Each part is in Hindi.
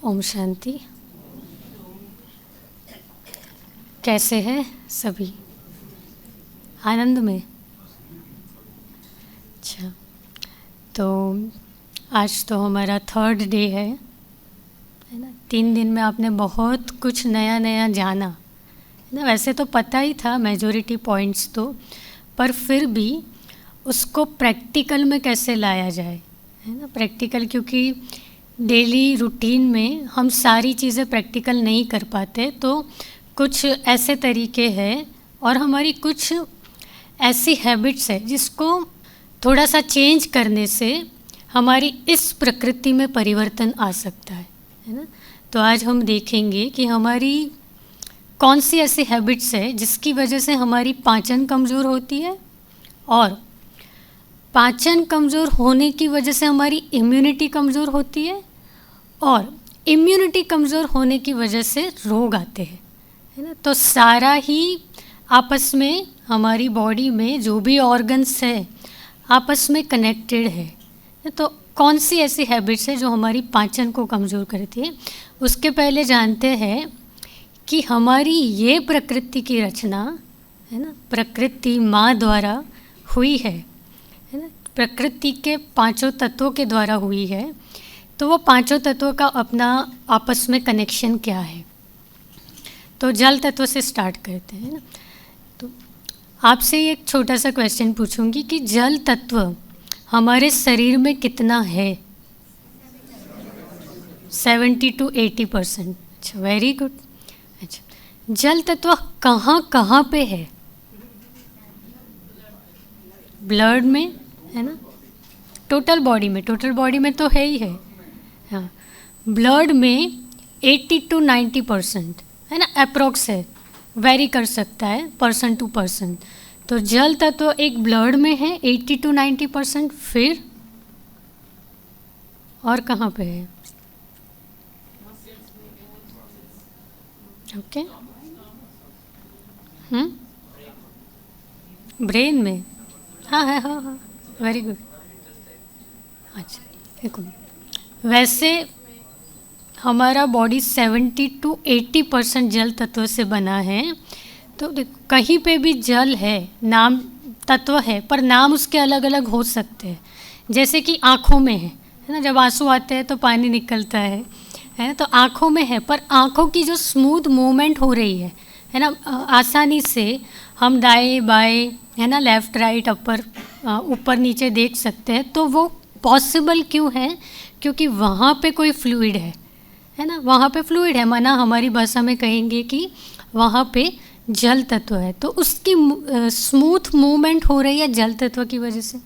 ओम शांति। कैसे हैं सभी? आनंद में? अच्छा, तो आज तो हमारा 3rd डे है ना। 3 दिन में आपने बहुत कुछ नया नया जाना है ना। वैसे तो पता ही था मेजॉरिटी पॉइंट्स तो, पर फिर भी उसको प्रैक्टिकल में कैसे लाया जाए, है ना। प्रैक्टिकल, क्योंकि डेली रूटीन में हम सारी चीज़ें प्रैक्टिकल नहीं कर पाते, तो कुछ ऐसे तरीके हैं और हमारी कुछ ऐसी हैबिट्स है जिसको थोड़ा सा चेंज करने से हमारी इस प्रकृति में परिवर्तन आ सकता है ना। तो आज हम देखेंगे कि हमारी कौन सी ऐसी हैबिट्स है जिसकी वजह से हमारी पाचन कमज़ोर होती है, और पाचन कमज़ोर होने की वजह से हमारी इम्यूनिटी कमज़ोर होती है, और इम्यूनिटी कमज़ोर होने की वजह से रोग आते हैं, है ना। तो सारा ही आपस में हमारी बॉडी में जो भी ऑर्गन्स है आपस में कनेक्टेड है। तो कौन सी ऐसी हैबिट्स है जो हमारी पाचन को कमज़ोर करती है, उसके पहले जानते हैं कि हमारी ये प्रकृति की रचना, है ना, प्रकृति माँ द्वारा हुई है ना। प्रकृति के 5 तत्वों के द्वारा हुई है। तो वो 5 तत्वों का अपना आपस में कनेक्शन क्या है। तो जल तत्व से स्टार्ट करते हैं ना। तो आपसे एक छोटा सा क्वेश्चन पूछूंगी कि जल तत्व हमारे शरीर में कितना है? 70 to 80%। अच्छा, वेरी गुड। अच्छा, जल तत्व कहाँ कहाँ पे है? ब्लड में, है ना। टोटल बॉडी में तो है ही है। हाँ, ब्लड में 80 to 90%, है ना, अप्रोक्स है, वेरी कर सकता है पर्सन टू पर्सन। तो जल तत्व एक ब्लड में है 80 to 90%। फिर और कहाँ पे है? ओके, ब्रेन में। हाँ है, हाँ, वेरी गुड। अच्छा, देखो, वैसे हमारा बॉडी 70 to 80% जल तत्व से बना है। तो कहीं पे भी जल है, नाम तत्व है, पर नाम उसके अलग अलग हो सकते हैं। जैसे कि आँखों में है ना, जब आंसू आते हैं तो पानी निकलता है ना। तो आँखों में है, पर आँखों की जो स्मूथ मूवमेंट हो रही है ना, आसानी से हम दाएं बाएं, है ना, लेफ़्ट राइट अपर ऊपर नीचे देख सकते हैं। तो वो पॉसिबल क्यों है? क्योंकि वहाँ पे कोई फ्लूइड है ना, वहाँ पे फ्लूइड है, माना हमारी भाषा में कहेंगे कि वहाँ पे जल तत्व है। तो उसकी स्मूथ मूवमेंट हो रही है जल तत्व की वजह से।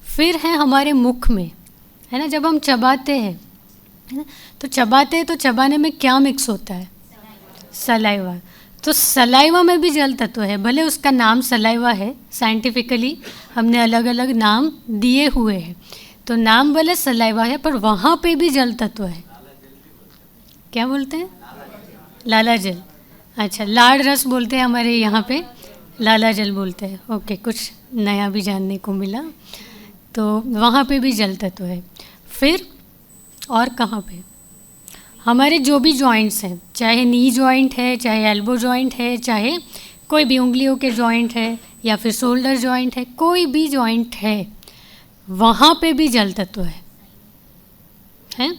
फिर है हमारे मुख में, है ना, जब हम चबाते हैं, है ना, तो चबाते हैं तो चबाने में क्या मिक्स होता है? सलाइवा। तो सलाइवा में भी जल तत्व है, भले उसका नाम सलाइवा है, साइंटिफिकली हमने अलग अलग नाम दिए हुए हैं। तो नाम भले सलाइवा है, पर वहाँ पे भी जल तत्व है। क्या बोलते हैं? लाला जल। अच्छा, लाड़ रस बोलते हैं हमारे यहाँ पे, लाला जल बोलते हैं। ओके, कुछ नया भी जानने को मिला। तो वहाँ पे भी जल तत्व है। फिर और कहाँ पे? हमारे जो भी जॉइंट्स हैं, चाहे नी जॉइंट है, चाहे एल्बो जॉइंट है, चाहे कोई भी उंगलियों के जॉइंट है, या फिर शोल्डर जॉइंट है, कोई भी जॉइंट है, वहाँ पे भी जल तत्व है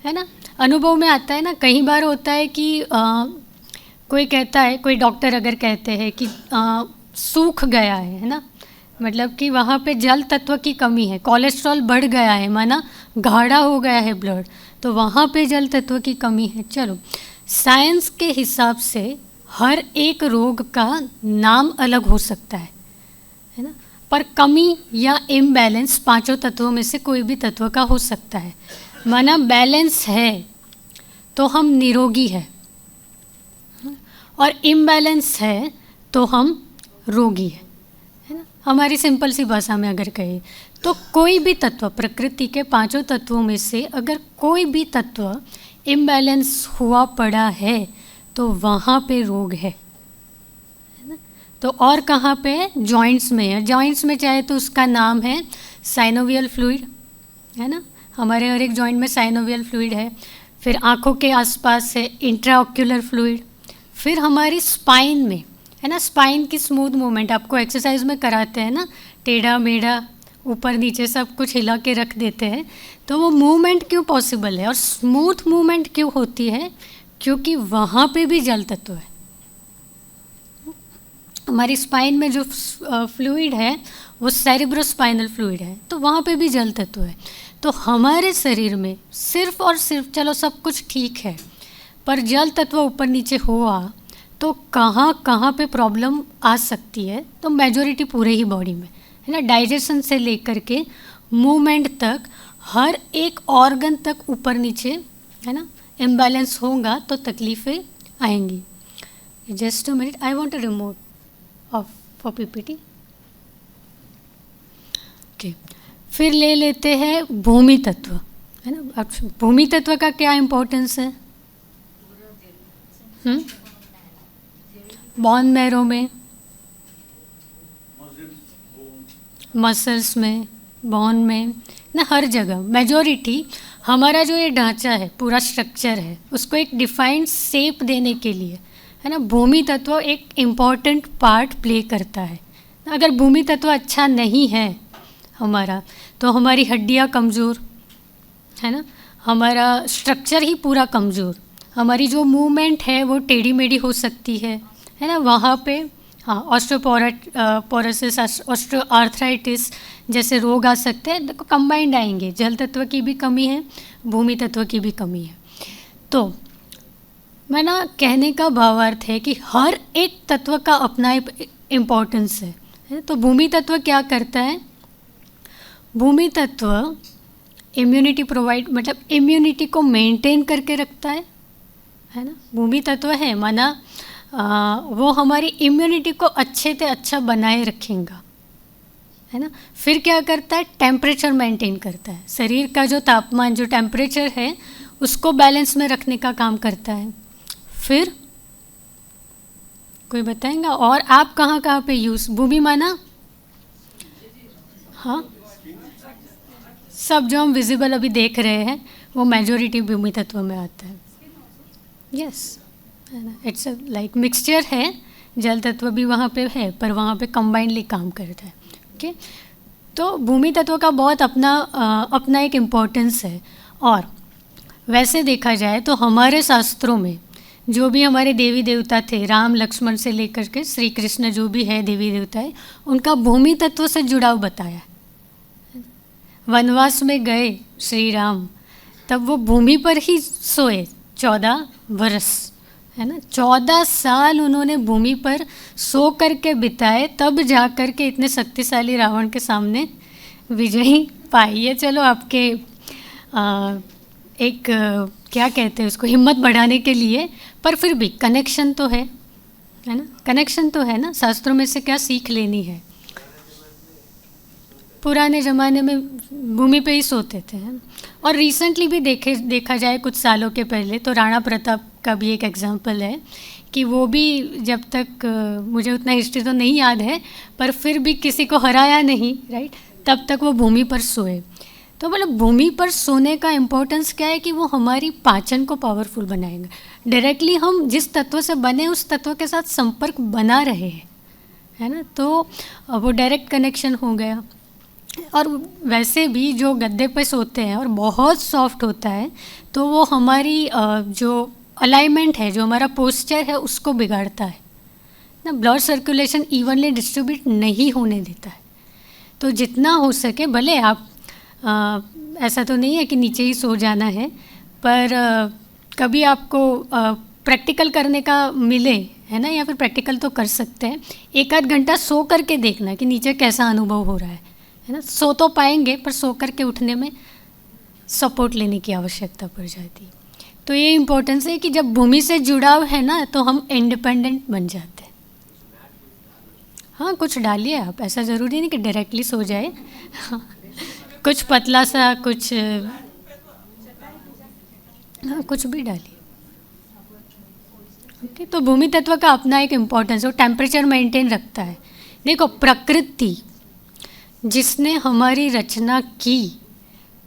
ना। अनुभव में आता है ना, कई बार होता है कि कोई कहता है, कोई डॉक्टर अगर कहते हैं कि सूख गया है ना, मतलब कि वहाँ पे जल तत्व की कमी है, कोलेस्ट्रॉल बढ़ गया है, माना गाढ़ा हो गया है ब्लड, तो वहाँ पे जल तत्व की कमी है। चलो, साइंस के हिसाब से हर एक रोग का नाम अलग हो सकता है ना, पर कमी या इम्बैलेंस 5 तत्वों में से कोई भी तत्व का हो सकता है। माना बैलेंस है तो हम निरोगी है, और इम्बैलेंस है तो हम रोगी है ना। हमारी सिंपल सी भाषा में अगर कहें तो कोई भी तत्व, प्रकृति के 5 तत्वों में से अगर कोई भी तत्व इम्बैलेंस हुआ पड़ा है तो वहाँ पे रोग है ना। तो और कहाँ पे है? जॉइंट्स में है। जॉइंट्स में चाहे तो उसका नाम है साइनोवियल फ्लूइड, है ना, हमारे हर एक जॉइंट में साइनोवियल फ्लूइड है। फिर आँखों के आसपास है इंट्राऑक्यूलर फ्लूइड। फिर हमारी स्पाइन में है ना, स्पाइन की स्मूथ मूवमेंट आपको एक्सरसाइज में कराते हैं ना, टेढ़ा मेढ़ा ऊपर नीचे सब कुछ हिला के रख देते हैं। तो वो मूवमेंट क्यों पॉसिबल है और स्मूथ मूवमेंट क्यों होती है? क्योंकि वहाँ पे भी जल तत्व है। हमारी स्पाइन में जो फ्लूइड है वो सेरिब्रोस्पाइनल फ्लूइड है, तो वहाँ पे भी जल तत्व है। तो हमारे शरीर में सिर्फ और सिर्फ, चलो सब कुछ ठीक है, पर जल तत्व ऊपर नीचे हुआ तो कहाँ कहाँ पे प्रॉब्लम आ सकती है? तो मेजॉरिटी पूरे ही बॉडी में है ना, डाइजेशन से लेकर के मूवमेंट तक, हर एक ऑर्गन तक ऊपर नीचे है ना इम्बैलेंस होगा तो तकलीफ़ें आएंगी। Just a minute, I want a remote of for PPT. Okay, फिर ले लेते हैं भूमि तत्व, है ना। अब भूमि तत्व का क्या इम्पोर्टेंस है? बोन मैरो में, मसल्स में, बोन में ना, हर जगह मेजॉरिटी। हमारा जो ये ढांचा है, पूरा स्ट्रक्चर है, उसको एक डिफाइंड शेप देने के लिए है ना, भूमि तत्व एक इम्पॉर्टेंट पार्ट प्ले करता है। अगर भूमि तत्व अच्छा नहीं है हमारा, तो हमारी हड्डियाँ कमज़ोर है ना, हमारा स्ट्रक्चर ही पूरा कमज़ोर, हमारी जो मूवमेंट है वो टेढ़ी मेढ़ी हो सकती है ना। वहाँ पे हाँ, ऑस्टियोपोरोसिस, ऑस्टियोआर्थराइटिस जैसे रोग आ सकते हैं, कंबाइंड आएंगे। जल तत्व की भी कमी है, भूमि तत्व की भी कमी है। तो मैं ना कहने का भावार्थ है कि हर एक तत्व का अपना इम्पोर्टेंस है। तो भूमि तत्व क्या करता है? भूमि तत्व इम्यूनिटी प्रोवाइड, मतलब इम्यूनिटी को मेंटेन करके रखता है ना। भूमि तत्व है माना वो हमारी इम्यूनिटी को अच्छे से अच्छा बनाए रखेगा, है ना। फिर क्या करता है? टेम्परेचर मेंटेन करता है, शरीर का जो तापमान, जो टेम्परेचर है उसको बैलेंस में रखने का काम करता है। फिर कोई बताएगा? और आप कहाँ कहाँ पे यूज़ भूमि माना? हाँ, सब जो हम विजिबल अभी देख रहे हैं वो मेजॉरिटी भूमि तत्व में आता है। यस, है ना, इट्स लाइक मिक्सचर है। जल तत्व भी वहाँ पे है, पर वहाँ पे कंबाइंडली काम करता है। ओके, तो भूमि तत्व का बहुत अपना एक इम्पोर्टेंस है। और वैसे देखा जाए तो हमारे शास्त्रों में जो भी हमारे देवी देवता थे, राम लक्ष्मण से लेकर के श्री कृष्ण जो भी है देवी देवता है, उनका भूमि तत्व से जुड़ाव बताया है। वनवास में गए श्री राम, तब वो भूमि पर ही सोए 14 वर्ष, है ना। 14 साल उन्होंने भूमि पर सो करके बिताए, तब जा कर के इतने शक्तिशाली रावण के सामने विजयी पाई है। चलो आपके एक क्या कहते हैं उसको, हिम्मत बढ़ाने के लिए, पर फिर भी कनेक्शन तो है ना, कनेक्शन तो है ना। शास्त्रों में से क्या सीख लेनी है? पुराने ज़माने में भूमि पे ही सोते थे, है ना। और रिसेंटली भी देखा जाए कुछ सालों के पहले, तो राणा प्रताप का भी एक एग्जांपल है कि वो भी जब तक मुझे उतना हिस्ट्री तो नहीं याद है, पर फिर भी किसी को हराया नहीं, राइट, तब तक वो भूमि पर सोए। तो मतलब भूमि पर सोने का इम्पोर्टेंस क्या है कि वो हमारी पाचन को पावरफुल बनाएगा। डायरेक्टली हम जिस तत्व से बने उस तत्व के साथ संपर्क बना रहे हैं, है ना, तो वो डायरेक्ट कनेक्शन हो गया। और वैसे भी जो गद्दे पे सोते हैं और बहुत सॉफ्ट होता है, तो वो हमारी जो अलाइनमेंट है, जो हमारा पोस्चर है, उसको बिगाड़ता है ना। ब्लड सर्कुलेशन इवनली डिस्ट्रीब्यूट नहीं होने देता है। तो जितना हो सके, भले आप ऐसा तो नहीं है कि नीचे ही सो जाना है, पर कभी आपको प्रैक्टिकल करने का मिले, है ना, या फिर प्रैक्टिकल तो कर सकते हैं, 1 आध घंटा सो करके देखना कि नीचे कैसा अनुभव हो रहा है ना। सो तो पाएंगे, पर सो करके उठने में सपोर्ट लेने की आवश्यकता पड़ जाती। तो ये इम्पोर्टेंस है कि जब भूमि से जुड़ाव है ना, तो हम इंडिपेंडेंट बन जाते हैं। हाँ, कुछ डालिए आप, ऐसा ज़रूरी नहीं कि डायरेक्टली सो जाए। हाँ, कुछ पतला सा, कुछ हाँ, कुछ भी डालिए। ओके, तो भूमि तत्व का अपना एक इम्पोर्टेंस, वो टेम्परेचर मेंटेन रखता है। देखो, प्रकृति जिसने हमारी रचना की,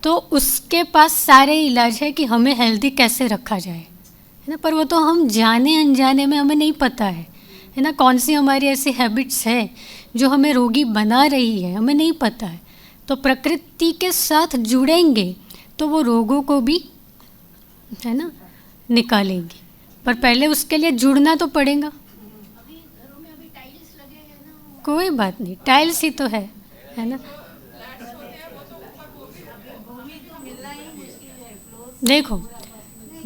तो उसके पास सारे इलाज है कि हमें हेल्दी कैसे रखा जाए, है ना। पर वो तो हम जाने अनजाने में, हमें नहीं पता है ना, कौन सी हमारी ऐसी हैबिट्स है जो हमें रोगी बना रही है, हमें नहीं पता है। तो प्रकृति के साथ जुड़ेंगे तो वो रोगों को भी, है ना, निकालेंगे। पर पहले उसके लिए जुड़ना तो पड़ेगा। अभी घरों में अभी टाइल्स लगे हैं ना, कोई बात नहीं, टाइल्स ही तो है ना। भूमि तो मिलना ही मुश्किल है, फ्लोर देखो,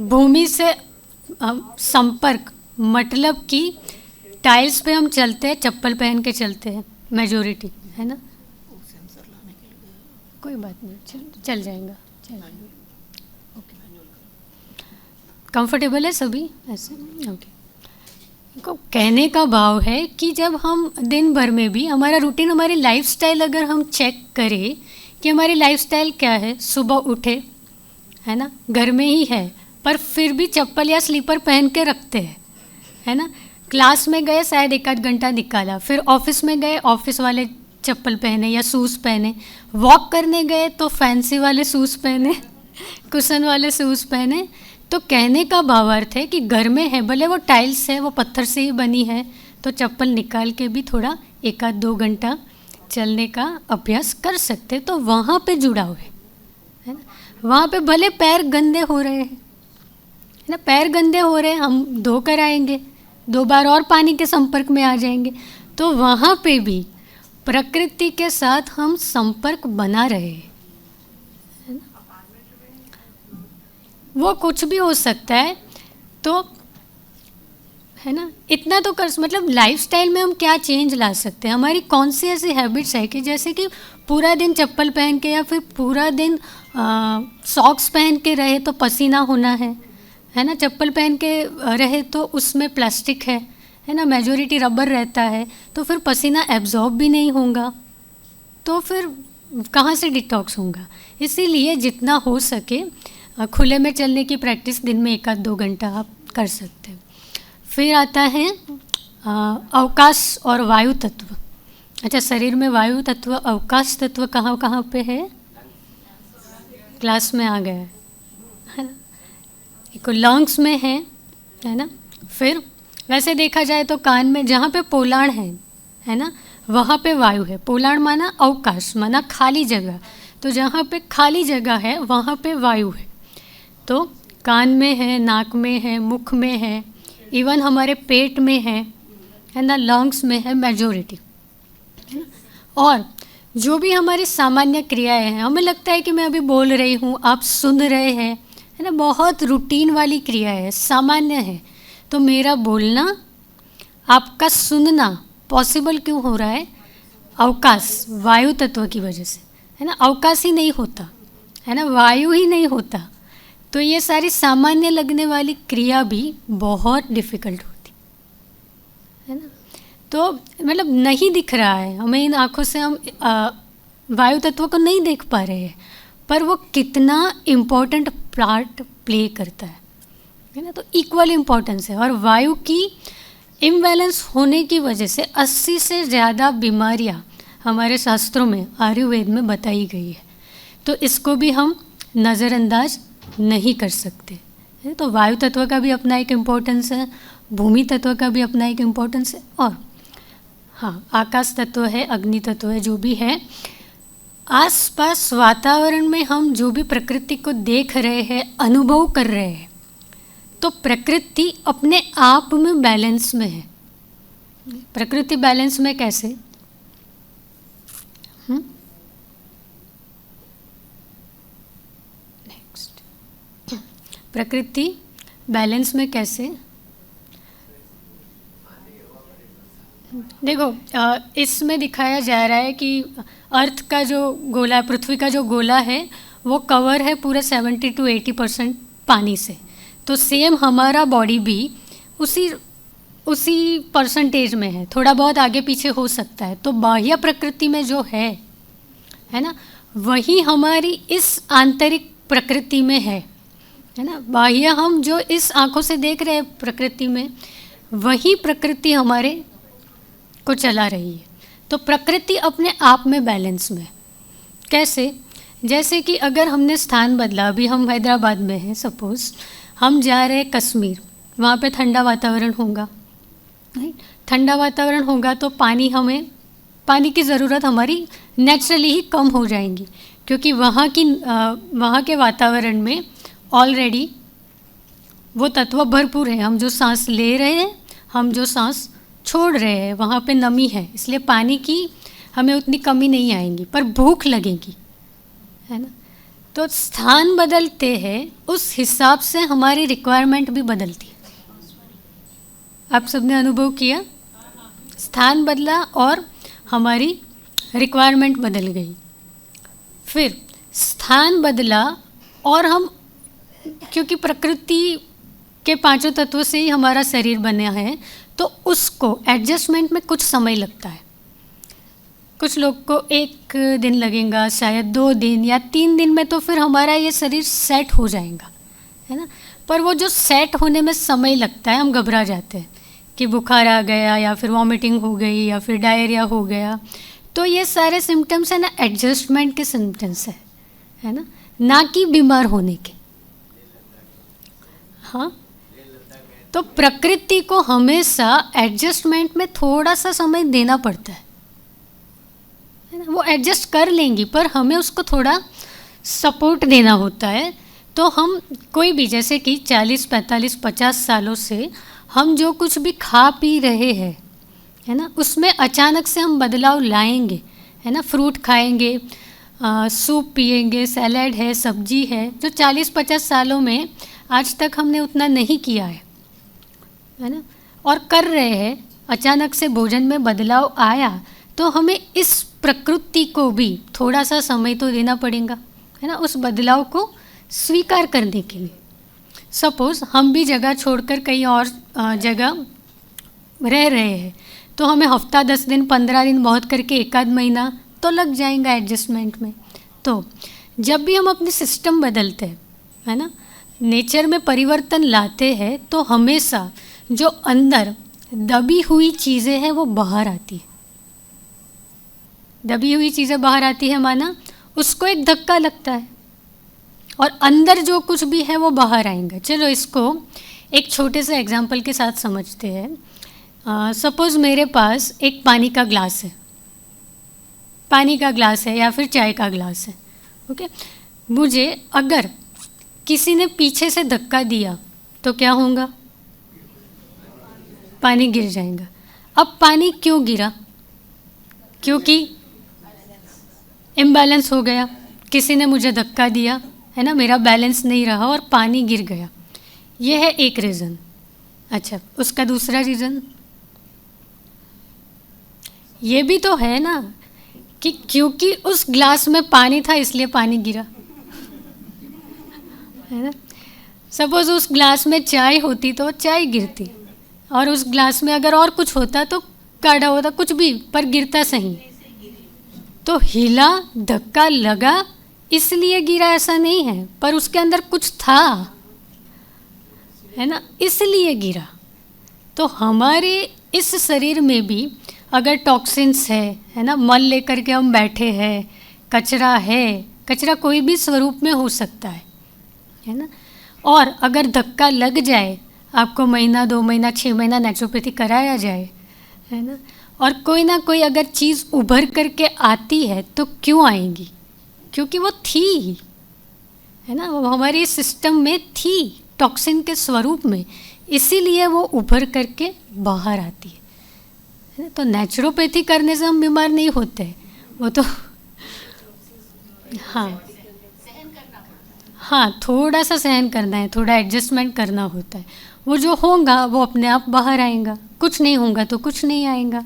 भूमि से संपर्क मतलब कि टाइल्स पे हम चलते हैं, चप्पल पहन के चलते हैं मेजोरिटी, है ना। सेंसर लाने के लिए कोई बात नहीं, चल जाएगा, चल जाएगा। ओके, कंफर्टेबल है सभी ऐसे, ओके। को कहने का भाव है कि जब हम दिन भर में भी हमारा रूटीन, हमारी लाइफस्टाइल अगर हम चेक करें कि हमारी लाइफस्टाइल क्या है, सुबह उठे, है ना, घर में ही है पर फिर भी चप्पल या स्लीपर पहन के रखते हैं, है ना। क्लास में गए, शायद एक आध घंटा निकाला, फिर ऑफिस में गए, ऑफिस वाले चप्पल पहने या शूज़ पहने, वॉक करने गए तो फैंसी वाले शूज़ पहने, कुशन वाले शूज़ पहने। तो कहने का भावार्थ है कि घर में है, भले वो टाइल्स है, वो पत्थर से ही बनी है, तो चप्पल निकाल के भी थोड़ा एक आध 2 घंटा चलने का अभ्यास कर सकते, तो वहाँ पे जुड़ा हुआ है ना। वहाँ पे भले पैर गंदे हो रहे हैं, है ना, पैर गंदे हो रहे हैं, हम धो कर आएंगे, 2 बार और पानी के संपर्क में आ जाएंगे, तो वहाँ पे भी प्रकृति के साथ हम संपर्क बना रहे हैं, है ना। वो कुछ भी हो सकता है, तो है ना, इतना तो कर, मतलब लाइफस्टाइल में हम क्या चेंज ला सकते हैं, हमारी कौन सी ऐसी हैबिट्स है कि जैसे कि पूरा दिन चप्पल पहन के या फिर पूरा दिन सॉक्स पहन के रहे तो पसीना होना है ना, चप्पल पहन के रहे तो उसमें प्लास्टिक है ना, मेजोरिटी रबर रहता है, तो फिर पसीना एब्जॉर्ब भी नहीं होगा, तो फिर कहाँ से डिटॉक्स होगा। इसीलिए जितना हो सके खुले में चलने की प्रैक्टिस दिन में 1 आध 2 घंटा आप कर सकते हैं। फिर आता है अवकाश और वायु तत्व। अच्छा, शरीर में वायु तत्व, अवकाश तत्व कहाँ कहाँ पे है, क्लास में आ गया है ना, एक लंग्स में है ना। फिर वैसे देखा जाए तो कान में जहाँ पे पोलाण है ना, वहाँ पे वायु है। पोलाण माना अवकाश, माना खाली जगह, तो जहाँ पे खाली जगह है वहाँ पे वायु है। तो कान में है, नाक में है, मुख में है, इवन हमारे पेट में है ना, लंग्स में है मेजोरिटी, है ना। और जो भी हमारी सामान्य क्रियाएं हैं, हमें लगता है कि मैं अभी बोल रही हूँ, आप सुन रहे हैं, है ना, बहुत रूटीन वाली क्रिया है, सामान्य है, तो मेरा बोलना, आपका सुनना पॉसिबल क्यों हो रहा है, अवकाश, वायु तत्व की वजह से, है ना। अवकाश ही नहीं होता, है ना, वायु ही नहीं होता, तो ये सारी सामान्य लगने वाली क्रिया भी बहुत डिफ़िकल्ट होती है ना। तो मतलब नहीं दिख रहा है हमें, इन आँखों से हम वायु तत्व को नहीं देख पा रहे हैं, पर वो कितना इम्पोर्टेंट पार्ट प्ले करता है ना। तो इक्वल इम्पोर्टेंस है, और वायु की इम्बैलेंस होने की वजह से 80 से ज़्यादा बीमारियां हमारे शास्त्रों में, आयुर्वेद में बताई गई है, तो इसको भी हम नज़रअंदाज नहीं कर सकते। तो वायु तत्व का भी अपना एक इम्पोर्टेंस है, भूमि तत्व का भी अपना एक इम्पोर्टेंस है, और हाँ, आकाश तत्व है, अग्नि तत्व है, जो भी है, आसपास वातावरण में हम जो भी प्रकृति को देख रहे हैं, अनुभव कर रहे हैं, तो प्रकृति अपने आप में बैलेंस में है। प्रकृति बैलेंस में कैसे? नेक्स्ट, प्रकृति बैलेंस में कैसे? देखो, इसमें दिखाया जा रहा है कि अर्थ का जो गोला, पृथ्वी का जो गोला है, वो कवर है पूरा 70 to 80% पानी से। तो सेम हमारा बॉडी भी उसी परसेंटेज में है, थोड़ा बहुत आगे पीछे हो सकता है। तो बाह्य प्रकृति में जो है ना, वही हमारी इस आंतरिक प्रकृति में है ना। बाह्य हम जो इस आँखों से देख रहे हैं प्रकृति में, वही प्रकृति हमारे को चला रही है। तो प्रकृति अपने आप में बैलेंस में। कैसे? जैसे कि अगर हमने स्थान बदला, अभी हम हैदराबाद में हैं, सपोज़ हम जा रहे हैं कश्मीर, वहाँ पे ठंडा वातावरण होगा, राइट। ठंडा वातावरण होगा तो पानी की ज़रूरत हमारी नेचुरली ही कम हो जाएंगी, क्योंकि वहाँ के वातावरण में ऑलरेडी वो तत्व भरपूर है। हम जो सांस ले रहे हैं, हम जो सांस छोड़ रहे हैं, वहाँ पे नमी है, इसलिए पानी की हमें उतनी कमी नहीं आएगी, पर भूख लगेगी, है ना। तो स्थान बदलते हैं, उस हिसाब से हमारी रिक्वायरमेंट भी बदलती है। आप सबने अनुभव किया, स्थान बदला और हमारी रिक्वायरमेंट बदल गई। फिर स्थान बदला और हम, क्योंकि प्रकृति के पांचों तत्वों से ही हमारा शरीर बना है, तो उसको एडजस्टमेंट में कुछ समय लगता है। कुछ लोग को 1 दिन लगेगा, शायद 2 दिन या 3 दिन में तो फिर हमारा ये शरीर सेट हो जाएगा, है ना। पर वो जो सेट होने में समय लगता है, हम घबरा जाते हैं कि बुखार आ गया या फिर वॉमिटिंग हो गई या फिर डायरिया हो गया। तो ये सारे सिम्टम्स है ना, एडजस्टमेंट के सिम्टम्स है ना कि बीमार होने के। हाँ, तो प्रकृति को हमेशा एडजस्टमेंट में थोड़ा सा समय देना पड़ता है ना। वो एडजस्ट कर लेंगी, पर हमें उसको थोड़ा सपोर्ट देना होता है। तो हम कोई भी, जैसे कि 40, 45, 50 सालों से हम जो कुछ भी खा पी रहे हैं, है ना, उसमें अचानक से हम बदलाव लाएंगे, है ना। फ्रूट खाएंगे, सूप पिएंगे, सैलेड है, सब्जी है, जो 40-50 सालों में आज तक हमने उतना नहीं किया है ना, और कर रहे हैं। अचानक से भोजन में बदलाव आया तो हमें इस प्रकृति को भी थोड़ा सा समय तो देना पड़ेगा, है ना, उस बदलाव को स्वीकार करने के लिए। सपोज़ हम भी जगह छोड़कर कहीं और जगह रह रहे हैं, तो हमें हफ्ता, 10 दिन, 15 दिन, बहुत करके 1 आध महीना तो लग जाएगा एडजस्टमेंट में। तो जब भी हम अपने सिस्टम बदलते हैं, है ना, नेचर में परिवर्तन लाते हैं, तो हमेशा जो अंदर दबी हुई चीज़ें हैं वो बाहर आती है। दबी हुई चीज़ें बाहर आती है, माना उसको एक धक्का लगता है और अंदर जो कुछ भी है वो बाहर आएंगे। चलो इसको एक छोटे से एग्जाम्पल के साथ समझते हैं। सपोज़ मेरे पास एक पानी का ग्लास है या फिर चाय का ग्लास है, ओके। मुझे अगर किसी ने पीछे से धक्का दिया तो क्या होगा? पानी गिर जाएगा। अब पानी क्यों गिरा? क्योंकि इम्बैलेंस हो गया, किसी ने मुझे धक्का दिया, है ना, मेरा बैलेंस नहीं रहा और पानी गिर गया। यह है एक रीज़न। अच्छा, उसका दूसरा रीज़न ये भी तो है ना कि क्योंकि उस ग्लास में पानी था इसलिए पानी गिरा, है ना। सपोज़ उस ग्लास में चाय होती तो चाय गिरती, और उस ग्लास में अगर और कुछ होता तो काढ़ा होता, कुछ भी, पर गिरता सही। तो हिला, धक्का लगा इसलिए गिरा ऐसा नहीं है, पर उसके अंदर कुछ था, है ना, इसलिए गिरा। तो हमारे इस शरीर में भी अगर टॉक्सिन्स है ना, मल लेकर के हम बैठे हैं, कचरा है, कचरा कोई भी स्वरूप में हो सकता है ना, और अगर धक्का लग जाए, आपको महीना, 2 महीना, 6 महीना नेचुरोपैथी कराया जाए, है ना, और कोई ना कोई अगर चीज़ उभर करके आती है तो क्यों आएंगी? क्योंकि वो थी, है ना, वो हमारे सिस्टम में थी टॉक्सिन के स्वरूप में, इसीलिए वो उभर करके बाहर आती है ना। तो नेचुरोपैथी करने से हम बीमार नहीं होते, वो तो हाँ, थोड़ा सा सहन करना है, थोड़ा एडजस्टमेंट करना होता है। वो जो होगा वो अपने आप बाहर आएगा, कुछ नहीं होगा तो कुछ नहीं आएगा,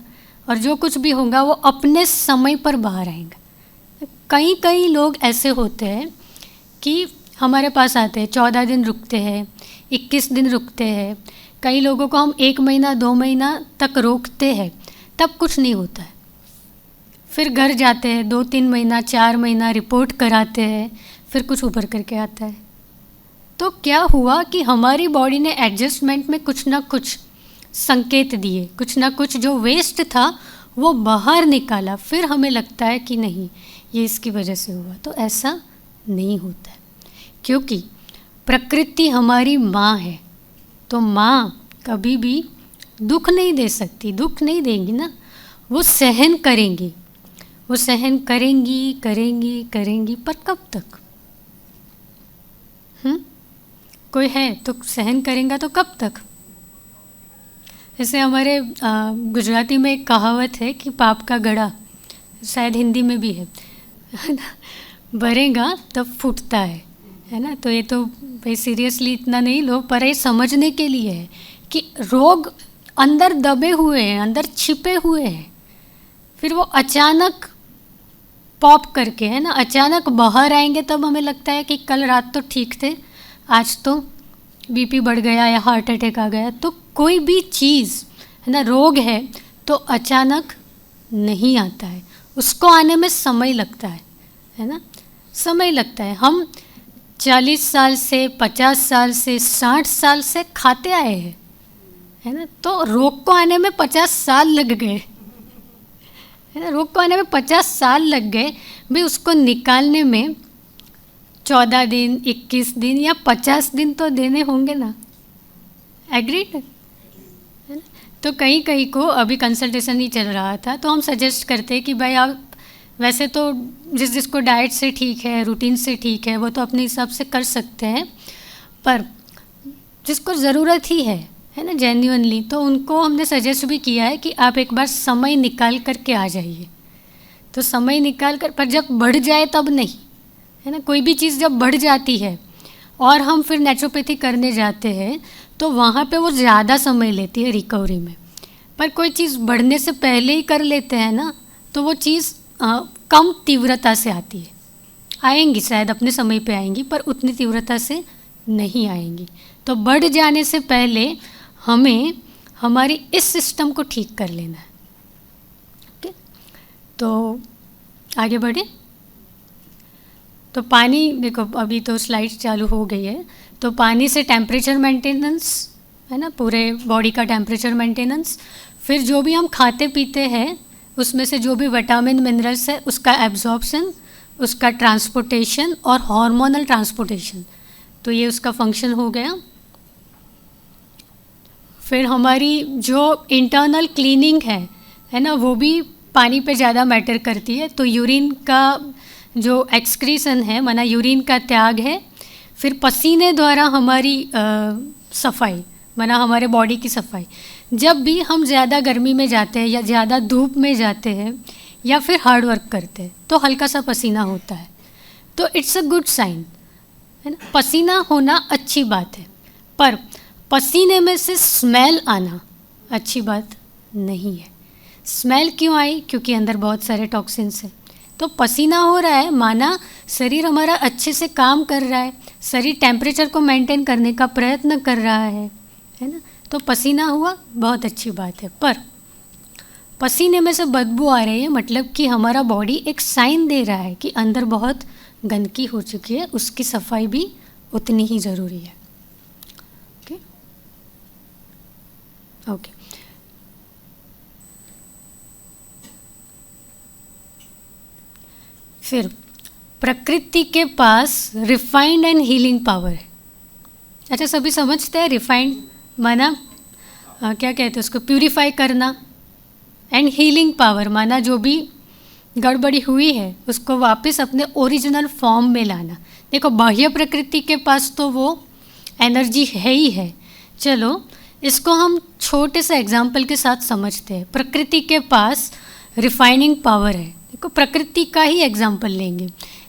और जो कुछ भी होगा वो अपने समय पर बाहर आएगा। कई लोग ऐसे होते हैं कि हमारे पास आते हैं, 14 दिन रुकते हैं, 21 दिन रुकते हैं। कई लोगों को हम 1 महीना, 2 महीना तक रोकते हैं, तब कुछ नहीं होता है। फिर घर जाते हैं, 2-3 महीना, 4 महीना रिपोर्ट कराते हैं, फिर कुछ उभर करके आता है। तो क्या हुआ कि हमारी बॉडी ने एडजस्टमेंट में कुछ ना कुछ संकेत दिए, कुछ ना कुछ जो वेस्ट था वो बाहर निकाला, फिर हमें लगता है कि नहीं ये इसकी वजह से हुआ, तो ऐसा नहीं होता है। क्योंकि प्रकृति हमारी माँ है, तो माँ कभी भी दुख नहीं दे सकती, दुख नहीं देंगी ना, वो सहन करेंगी, वो सहन करेंगी करेंगी करेंगी, पर कब तक? कोई है तो सहन करेगा तो कब तक? जैसे हमारे गुजराती में एक कहावत है कि पाप का गड़ा, शायद हिंदी में भी है ना, भरेगा तब फूटता है ना। तो ये तो भाई सीरियसली इतना नहीं लो, पर ये समझने के लिए है कि रोग अंदर दबे हुए हैं, अंदर छिपे हुए हैं, फिर वो अचानक पॉप करके, है ना, अचानक बाहर आएंगे, तब हमें लगता है कि कल रात तो ठीक थे, आज तो बीपी बढ़ गया या हार्ट अटैक आ गया। तो कोई भी चीज़ है ना, रोग है तो अचानक नहीं आता है, उसको आने में समय लगता है ना, समय लगता है। हम 40 साल से, 50 साल से, 60 साल से खाते आए हैं, है ना, तो रोग को आने में 50 साल लग गए, है ना, रोग को आने में 50 साल लग गए भी, उसको निकालने में 14 दिन, 21 दिन या 50 दिन तो देने होंगे ना। एग्रीड है ना। तो कहीं कहीं को अभी कंसल्टेशन ही चल रहा था, तो हम सजेस्ट करते हैं कि भाई आप वैसे तो जिसको डाइट से ठीक है, रूटीन से ठीक है, वो तो अपने हिसाब से कर सकते हैं, पर जिसको ज़रूरत ही है ना, जेन्युइनली, तो उनको हमने सजेस्ट भी किया है कि आप एक बार समय निकाल कर के आ जाइए। तो समय निकाल कर, पर जब बढ़ जाए तब नहीं, है ना। कोई भी चीज़ जब बढ़ जाती है और हम फिर नेचुरोपैथी करने जाते हैं तो वहाँ पे वो ज़्यादा समय लेती है रिकवरी में। पर कोई चीज़ बढ़ने से पहले ही कर लेते हैं ना, तो वो चीज़ कम तीव्रता से आती है, आएंगी शायद अपने समय पे आएंगी, पर उतनी तीव्रता से नहीं आएंगी। तो बढ़ जाने से पहले हमें हमारी इस सिस्टम को ठीक कर लेना है। ओके, तो आगे बढ़े। तो पानी देखो, अभी तो स्लाइड चालू हो गई है, तो पानी से टेम्परेचर मेंटेनेंस, है ना, पूरे बॉडी का टेम्परेचर मेंटेनेंस, फिर जो भी हम खाते पीते हैं उसमें से जो भी विटामिन मिनरल्स है उसका एब्जॉर्प्शन, उसका ट्रांसपोर्टेशन और हार्मोनल ट्रांसपोर्टेशन, तो ये उसका फंक्शन हो गया। फिर हमारी जो इंटरनल क्लीनिंग है ना, वो भी पानी पे ज़्यादा मैटर करती है। तो यूरिन का जो एक्सक्रीशन है, माना यूरिन का त्याग है, फिर पसीने द्वारा हमारी सफाई, माना हमारे बॉडी की सफाई। जब भी हम ज़्यादा गर्मी में जाते हैं या ज़्यादा धूप में जाते हैं या फिर हार्ड वर्क करते हैं तो हल्का सा पसीना होता है, तो इट्स अ गुड साइन, है ना। पसीना होना अच्छी बात है, पर पसीने में से स्मेल आना अच्छी बात नहीं है। स्मेल क्यों आई? क्योंकि अंदर बहुत सारे टॉक्सिन्स हैं। तो पसीना हो रहा है, माना शरीर हमारा अच्छे से काम कर रहा है, शरीर टेम्परेचर को मेंटेन करने का प्रयत्न कर रहा है ना, तो पसीना हुआ, बहुत अच्छी बात है। पर पसीने में से बदबू आ रही है, मतलब कि हमारा बॉडी एक साइन दे रहा है कि अंदर बहुत गंदगी हो चुकी है, उसकी सफाई भी उतनी ही ज़रूरी है। ओके ओके, फिर प्रकृति के पास रिफाइंड एंड हीलिंग पावर है। अच्छा, सभी समझते हैं रिफाइंड माना क्या कहते हैं उसको, प्यूरिफाई करना, एंड हीलिंग पावर माना जो भी गड़बड़ी हुई है उसको वापस अपने ओरिजिनल फॉर्म में लाना। देखो, बाह्य प्रकृति के पास तो वो एनर्जी है ही है। चलो इसको हम छोटे से एग्जाम्पल के साथ समझते हैं। प्रकृति के पास रिफाइनिंग पावर है। देखो, प्रकृति का ही एग्जाम्पल लेंगे,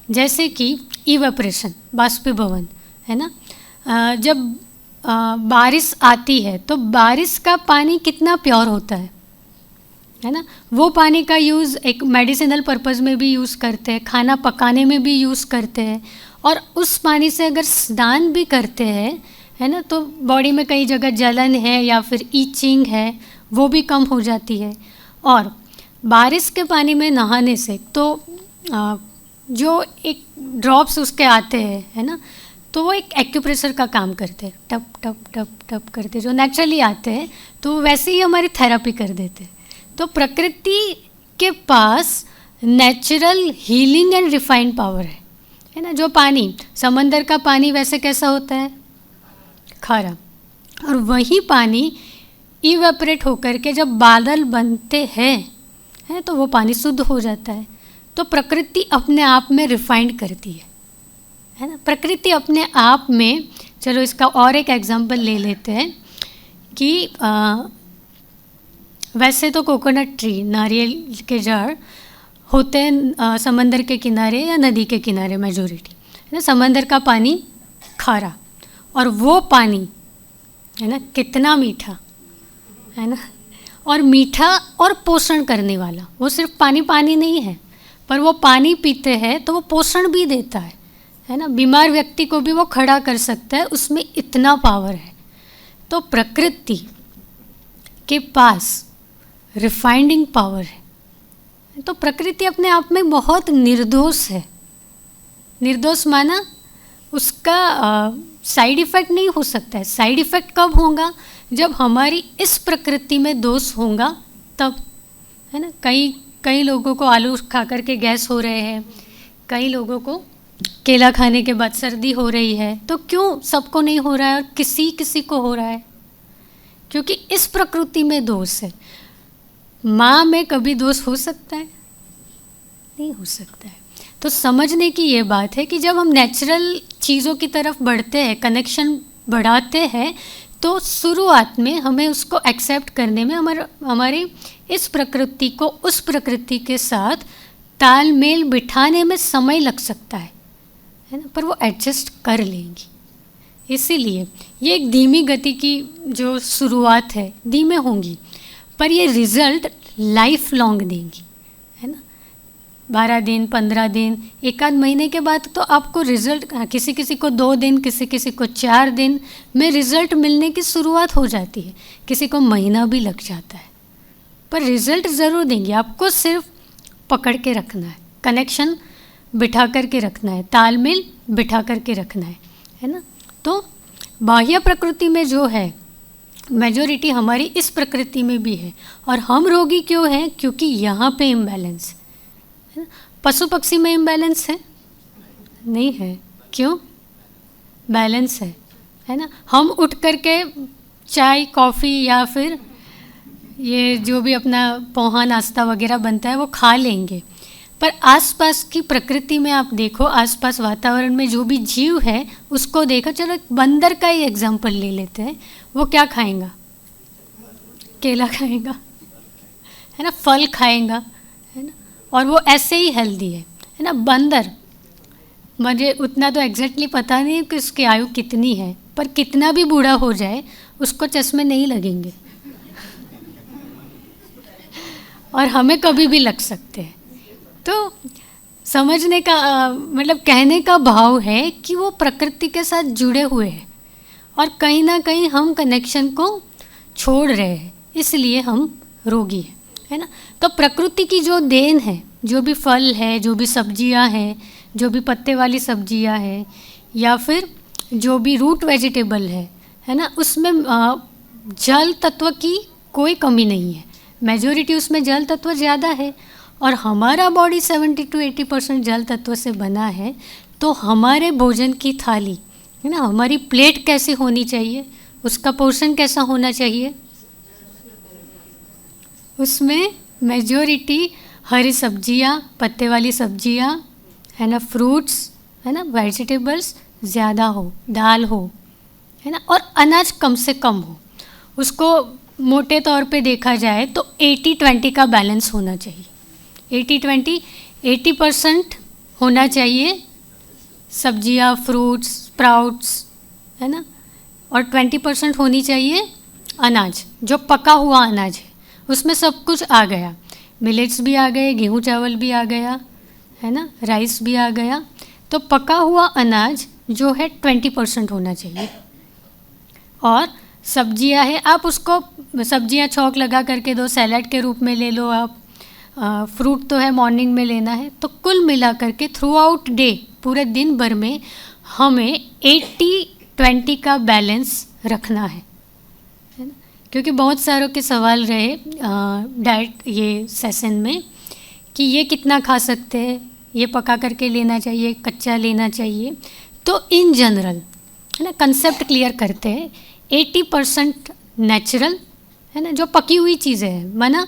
जैसे कि इवेपरेशन, बाष्पीभवन, है ना। जब बारिश आती है तो बारिश का पानी कितना प्योर होता है ना। वो पानी का यूज़ एक मेडिसिनल पर्पज़ में भी यूज़ करते हैं, खाना पकाने में भी यूज़ करते हैं, और उस पानी से अगर स्नान भी करते हैं, है ना, तो बॉडी में कई जगह जलन है या फिर ईचिंग है, वो भी कम हो जाती है। और बारिश के पानी में नहाने से तो जो एक ड्रॉप्स उसके आते हैं, है ना, तो वो एक एक्यूप्रेशर का काम करते हैं, टप टप टप टप करते, जो नेचुरली आते हैं, तो वैसे ही हमारी थेरेपी कर देते हैं। तो प्रकृति के पास natural healing and refined power है ना। जो पानी, समंदर का पानी वैसे कैसा होता है? खारा। और वही पानी इवेपरेट होकर के जब बादल बनते हैं तो वो पानी शुद्ध हो जाता है। तो प्रकृति अपने आप में रिफाइंड करती है ना। प्रकृति अपने आप में, चलो इसका और एक एग्जांपल ले लेते हैं कि वैसे तो कोकोनट ट्री, नारियल के झाड़ होते हैं समंदर के किनारे या नदी के किनारे मेजोरिटी, है ना। समंदर का पानी खारा, और वो पानी है ना कितना मीठा है ना, और मीठा और पोषण करने वाला। वो सिर्फ पानी पानी नहीं है, पर वो पानी पीते हैं तो वो पोषण भी देता है ना। बीमार व्यक्ति को भी वो खड़ा कर सकता है, उसमें इतना पावर है। तो प्रकृति के पास रिफाइंडिंग पावर है। तो प्रकृति अपने आप में बहुत निर्दोष है। निर्दोष माना उसका साइड इफ़ेक्ट नहीं हो सकता है। साइड इफ़ेक्ट कब होगा? जब हमारी इस प्रकृति में दोष होगा तब, है ना। कई लोगों को आलू खा कर के गैस हो रहे हैं, कई लोगों को केला खाने के बाद सर्दी हो रही है। तो क्यों सबको नहीं हो रहा है और किसी किसी को हो रहा है? क्योंकि इस प्रकृति में दोष है। माँ में कभी दोष हो सकता है? नहीं हो सकता है। तो समझने की ये बात है कि जब हम नेचुरल चीज़ों की तरफ बढ़ते हैं, कनेक्शन बढ़ाते हैं, तो शुरुआत में हमें उसको एक्सेप्ट करने में हमारी इस प्रकृति को उस प्रकृति के साथ तालमेल बिठाने में समय लग सकता है ना, पर वो एडजस्ट कर लेंगी। इसीलिए ये एक धीमी गति की जो शुरुआत है, धीमे होंगी, पर ये रिज़ल्ट लाइफ लॉन्ग देंगी, है ना। 12 दिन, 15 दिन, एक आध महीने के बाद तो आपको रिज़ल्ट, किसी किसी को 2 दिन, किसी किसी को 4 दिन में रिज़ल्ट मिलने की शुरुआत हो जाती है, किसी को महीना भी लग जाता है, पर रिज़ल्ट ज़रूर देंगे। आपको सिर्फ पकड़ के रखना है, कनेक्शन बिठा कर के रखना है, तालमेल बिठा कर के रखना है ना। तो बाह्य प्रकृति में जो है मेजॉरिटी हमारी इस प्रकृति में भी है, और हम रोगी क्यों हैं? क्योंकि यहाँ पे इम्बैलेंस है। पशु पक्षी में इम्बैलेंस है? नहीं है। क्यों? बैलेंस है ना। हम उठ करके चाय, कॉफ़ी या फिर ये जो भी अपना पोहा नाश्ता वगैरह बनता है वो खा लेंगे, पर आसपास की प्रकृति में आप देखो, आसपास वातावरण में जो भी जीव है उसको देखो। चलो बंदर का ही एग्जांपल ले लेते हैं। वो क्या खाएगा? केला खाएगा, है ना, फल खाएगा, है ना, और वो ऐसे ही हेल्दी है ना। बंदर, मुझे उतना तो एग्जैक्टली पता नहीं कि उसकी आयु कितनी है, पर कितना भी बूढ़ा हो जाए उसको चश्मे नहीं लगेंगे और हमें कभी भी लग सकते हैं। तो समझने का मतलब कहने का भाव है कि वो प्रकृति के साथ जुड़े हुए हैं, और कहीं ना कहीं हम कनेक्शन को छोड़ रहे हैं, इसलिए हम रोगी हैं, है ना। तो प्रकृति की जो देन है, जो भी फल है, जो भी सब्जियां हैं, जो भी पत्ते वाली सब्जियां हैं, या फिर जो भी रूट वेजिटेबल है ना, उसमें जल तत्व की कोई कमी नहीं है। मेजॉरिटी उसमें जल तत्व ज़्यादा है, और हमारा बॉडी 70 to 80% जल तत्व से बना है। तो हमारे भोजन की थाली, है ना, हमारी प्लेट कैसी होनी चाहिए, उसका पोर्शन कैसा होना चाहिए? उसमें मेजॉरिटी हरी सब्जियां, पत्ते वाली सब्जियां, है ना, फ्रूट्स, है ना, वेजिटेबल्स ज़्यादा हो, दाल हो, है ना, और अनाज कम से कम हो। उसको मोटे तौर पे देखा जाए तो 80-20 का बैलेंस होना चाहिए। 80-20, 80% होना चाहिए सब्जियां, फ्रूट्स, स्प्राउट्स, है ना, और 20% होनी चाहिए अनाज, जो पका हुआ अनाज है। उसमें सब कुछ आ गया, मिलेट्स भी आ गए, गेहूँ चावल भी आ गया, है ना, राइस भी आ गया। तो पका हुआ अनाज जो है 20% होना चाहिए। और सब्जियां है, आप उसको सब्जियां छौंक लगा करके दो, सैलड के रूप में ले लो आप, फ्रूट तो है मॉर्निंग में लेना है। तो कुल मिला करके थ्रू आउट डे, पूरे दिन भर में हमें 80-20 का बैलेंस रखना है ना। क्योंकि बहुत सारों के सवाल रहे डाइट ये सेशन में कि ये कितना खा सकते हैं, ये पका करके लेना चाहिए, कच्चा लेना चाहिए। तो इन जनरल है ना कंसेप्ट क्लियर करते हैं। 80% नेचुरल है ना, जो पकी हुई चीज़ें हैं, माना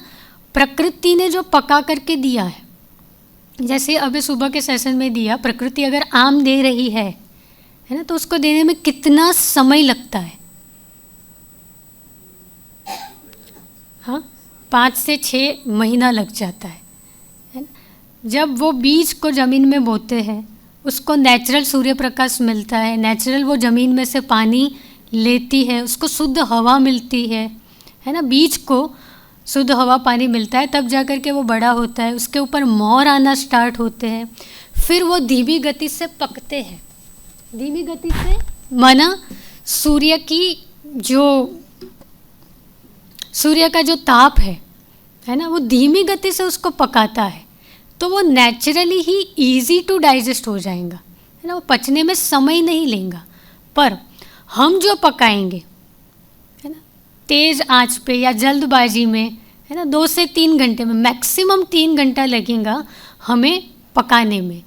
प्रकृति ने जो पका करके दिया है। जैसे अभी सुबह के सेशन में दिया, प्रकृति अगर आम दे रही है ना, तो उसको देने में कितना समय लगता है? हाँ, 5 से 6 महीना लग जाता है ना। जब वो बीज को ज़मीन में बोते हैं, उसको नेचुरल सूर्य प्रकाश मिलता है, नेचुरल वो ज़मीन में से पानी लेती है, उसको शुद्ध हवा मिलती है ना, बीज को शुद्ध हवा पानी मिलता है, तब जा कर के वो बड़ा होता है, उसके ऊपर मोर आना स्टार्ट होते हैं, फिर वो धीमी गति से पकते हैं। धीमी गति से माना सूर्य का जो ताप है ना, वो धीमी गति से उसको पकाता है, तो वो नेचुरली ही इजी टू डाइजेस्ट हो जाएगा है ना, वो पचने में समय नहीं लेगा। पर हम जो पकाएंगे है ना तेज़ आंच पे या जल्दबाजी में है ना, 2 से 3 घंटे में, मैक्सिमम 3 घंटा लगेगा हमें पकाने में।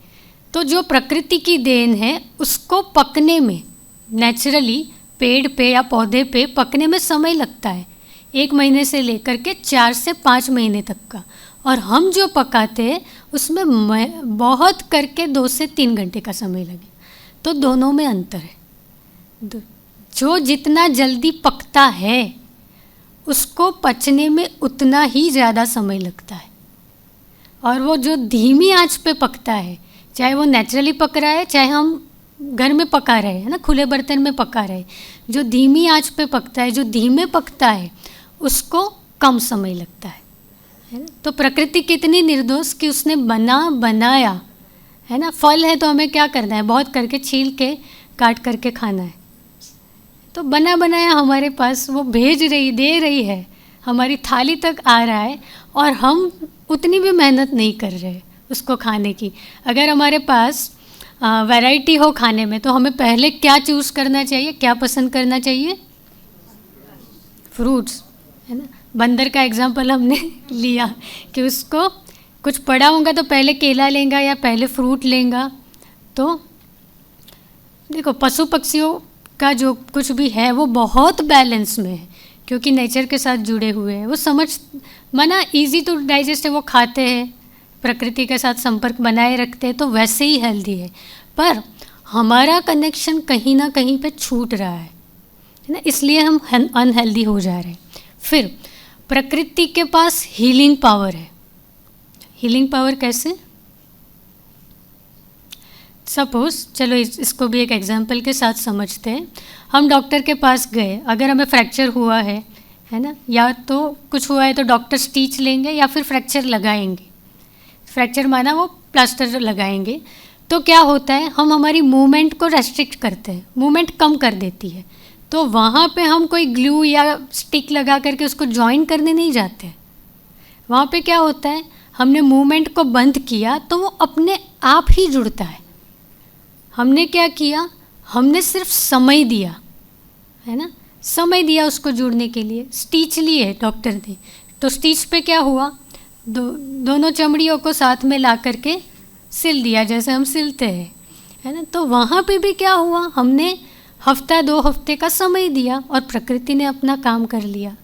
तो जो प्रकृति की देन है उसको पकने में, नेचुरली पेड़ पे या पौधे पे पकने में समय लगता है 1 महीने से लेकर के 4 से 5 महीने तक का, और हम जो पकाते हैं उसमें बहुत करके 2 से 3 घंटे का समय लगे। तो दोनों में अंतर है। जो जितना जल्दी पकता है उसको पचने में उतना ही ज़्यादा समय लगता है, और वो जो धीमी आंच पे पकता है, चाहे वो नेचुरली पक रहा है चाहे हम घर में पका रहे हैं ना, खुले बर्तन में पका रहे, जो धीमी आंच पे पकता है, जो धीमे पकता है, उसको कम समय लगता है ना। तो प्रकृति कितनी निर्दोष कि उसने बनाया है ना। फल है तो हमें क्या करना है, बहुत करके छील के काट करके खाना है। तो बना बनाया हमारे पास वो दे रही है, हमारी थाली तक आ रहा है, और हम उतनी भी मेहनत नहीं कर रहे उसको खाने की। अगर हमारे पास वैरायटी हो खाने में, तो हमें पहले क्या चूज़ करना चाहिए, क्या पसंद करना चाहिए? फ्रूट्स है ना। बंदर का एग्जाम्पल हमने लिया कि उसको कुछ पड़ा होगा तो पहले केला लेगा या पहले फ्रूट लेगा। तो देखो, पशु पक्षियों का जो कुछ भी है वो बहुत बैलेंस में है, क्योंकि नेचर के साथ जुड़े हुए हैं। वो माना इजी टू डाइजेस्ट है, वो खाते हैं, प्रकृति के साथ संपर्क बनाए रखते हैं, तो वैसे ही हेल्दी है। पर हमारा कनेक्शन कहीं ना कहीं पे छूट रहा है ना, इसलिए हम अनहेल्दी हो जा रहे हैं। फिर प्रकृति के पास हीलिंग पावर है। हीलिंग पावर कैसे? सपोज़, चलो इसको भी एक एग्जांपल के साथ समझते हैं। हम डॉक्टर के पास गए, अगर हमें फ्रैक्चर हुआ है ना, या तो कुछ हुआ है तो डॉक्टर स्टिच लेंगे या फिर फ्रैक्चर लगाएंगे। फ्रैक्चर माना वो प्लास्टर लगाएंगे। तो क्या होता है, हम हमारी मूवमेंट को रेस्ट्रिक्ट करते हैं, मूवमेंट कम कर देती है। तो वहाँ पे हम कोई ग्लू या स्टिक लगा करके उसको जॉइन करने नहीं जाते। वहाँ पे क्या होता है, हमने मूवमेंट को बंद किया तो वो अपने आप ही जुड़ता है। हमने क्या किया, हमने सिर्फ समय दिया है ना, समय दिया उसको जुड़ने के लिए। स्टिच लिए डॉक्टर ने, तो स्टिच पे क्या हुआ, दोनों चमड़ियों को साथ में ला करके सिल दिया, जैसे हम सिलते हैं है ना। तो वहाँ पे भी क्या हुआ, हमने हफ्ता 2 हफ्ते का समय दिया और प्रकृति ने अपना काम कर लिया।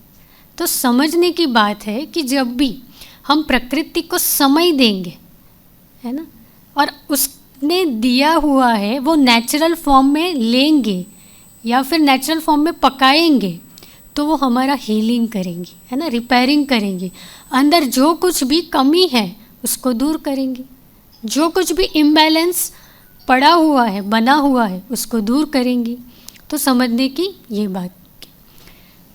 तो समझने की बात है कि जब भी हम प्रकृति को समय देंगे है ना, और उसने दिया हुआ है वो नेचुरल फॉर्म में लेंगे या फिर नेचुरल फॉर्म में पकाएंगे, तो वो हमारा हीलिंग करेंगी है ना, रिपेयरिंग करेंगी। अंदर जो कुछ भी कमी है उसको दूर करेंगी, जो कुछ भी इम्बैलेंस पड़ा हुआ है, बना हुआ है, उसको दूर करेंगी। तो समझने की ये बात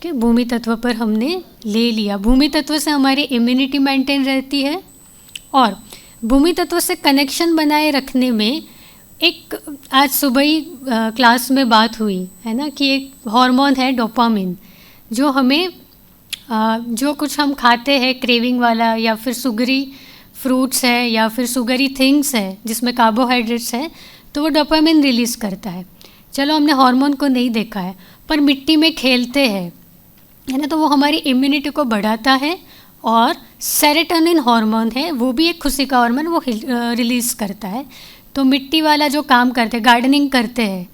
कि भूमि तत्व पर हमने ले लिया। भूमि तत्व से हमारी इम्यूनिटी मेंटेन रहती है, और भूमि तत्व से कनेक्शन बनाए रखने में एक आज सुबह ही क्लास में बात हुई है ना, कि एक हार्मोन है डोपामिन, जो हमें जो कुछ हम खाते हैं क्रेविंग वाला, या फिर सुगरी फ्रूट्स है या फिर सुगरी थिंग्स है जिसमें कार्बोहाइड्रेट्स है, तो वो डोपामिन रिलीज़ करता है। चलो हमने हार्मोन को नहीं देखा है, पर मिट्टी में खेलते हैं है ना। तो वो हमारी इम्यूनिटी को बढ़ाता है और सेरोटोनिन हार्मोन है वो भी एक खुशी का हार्मोन वो रिलीज़ करता है। तो मिट्टी वाला जो काम करते हैं, गार्डनिंग करते हैं,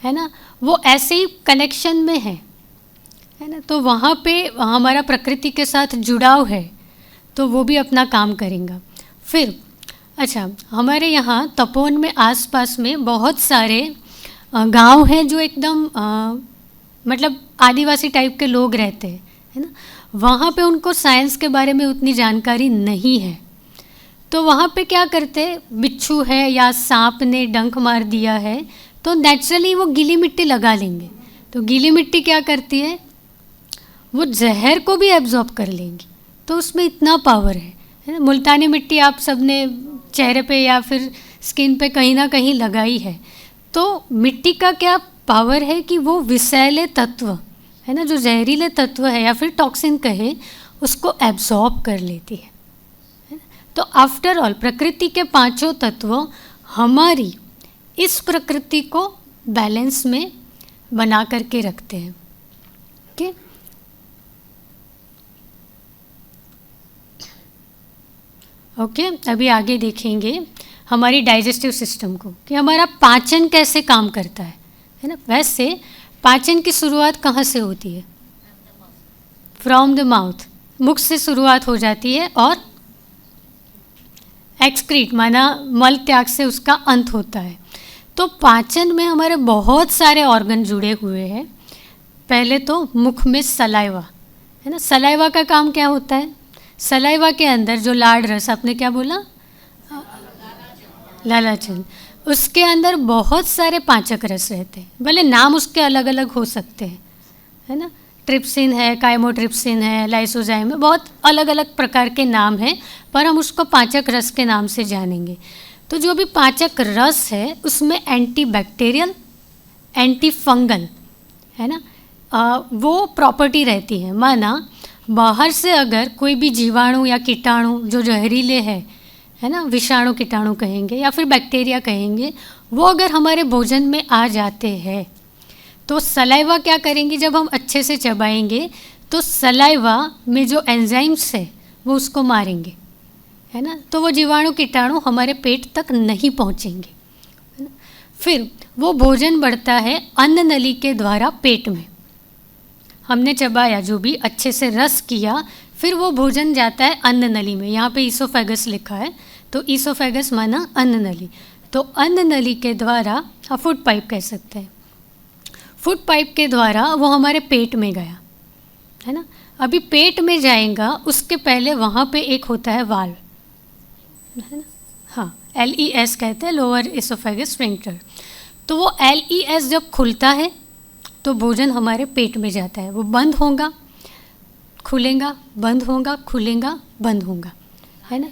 है ना, वो ऐसे ही कनेक्शन में है ना। तो वहाँ पे हमारा प्रकृति के साथ जुड़ाव है तो वो भी अपना काम करेंगे। फिर अच्छा, हमारे यहाँ तपोवन में आसपास में बहुत सारे गांव हैं जो एकदम मतलब आदिवासी टाइप के लोग रहते हैं, है ना। वहाँ पे उनको साइंस के बारे में उतनी जानकारी नहीं है। तो वहाँ पे क्या करते, बिच्छू है या सांप ने डंक मार दिया है तो नेचुरली वो गीली मिट्टी लगा लेंगे। तो गीली मिट्टी क्या करती है, वो जहर को भी एब्जॉर्ब कर लेंगी। तो उसमें इतना पावर है ना। मुल्तानी मिट्टी आप सबने चेहरे पे या फिर स्किन पे कहीं ना कहीं लगाई है। तो मिट्टी का क्या पावर है कि वो विषैले तत्व, है ना, जो जहरीले तत्व है या फिर टॉक्सिन कहे, उसको एब्जॉर्ब कर लेती है। तो आफ्टर ऑल प्रकृति के पांचों तत्व हमारी इस प्रकृति को बैलेंस में बना करके रखते हैं। ओके, ओके, अभी आगे देखेंगे हमारी डाइजेस्टिव सिस्टम को कि हमारा पाचन कैसे काम करता है ना। वैसे पाचन की शुरुआत कहाँ से होती है? फ्रॉम द माउथ, मुख से शुरुआत हो जाती है और एक्सक्रीट माना मल त्याग से उसका अंत होता है। तो पाचन में हमारे बहुत सारे ऑर्गन जुड़े हुए हैं। पहले तो मुख में सलाइवा, है ना। सलाइवा का काम क्या होता है? सलाइवा के अंदर जो लाड़ रस, आपने क्या बोला? लालाजल। उसके अंदर बहुत सारे पाचक रस रहते हैं, भले नाम उसके अलग अलग हो सकते हैं, है ना। ट्रिप्सिन है, काइमोट्रिप्सिन है, लाइसोजाइम है, बहुत अलग अलग प्रकार के नाम हैं, पर हम उसको पाचक रस के नाम से जानेंगे। तो जो भी पाचक रस है उसमें एंटी बैक्टीरियल, एंटी फंगल, है ना, वो प्रॉपर्टी रहती है। माना बाहर से अगर कोई भी जीवाणु या कीटाणु जो जहरीले है ना, विषाणु कीटाणु कहेंगे या फिर बैक्टीरिया कहेंगे, वो अगर हमारे भोजन में आ जाते हैं तो सलाइवा क्या करेंगे, जब हम अच्छे से चबाएंगे तो सलाइवा में जो एंजाइम्स है वो उसको मारेंगे, है ना। तो वो जीवाणु कीटाणु हमारे पेट तक नहीं पहुंचेंगे, है ना। फिर वो भोजन बढ़ता है अन्न नली के द्वारा पेट में। हमने चबाया, जो भी अच्छे से रस किया, फिर वो भोजन जाता है अन्न नली में। यहाँ पे ईसोफेगस लिखा है, तो ईसोफेगस माना अन्न नली। तो अन्न नली के द्वारा, फूड पाइप कह सकते हैं, फूड पाइप के द्वारा वो हमारे पेट में गया, है ना। अभी पेट में जाएगा उसके पहले वहाँ पे एक होता है वाल्व, है ना, हाँ, LES कहते हैं, लोअर इसोफेगस स्फिंक्टर। तो वो LES जब खुलता है तो भोजन हमारे पेट में जाता है। वो बंद होगा, खुलेगा, बंद होगा, खुलेगा, बंद होगा, है ना।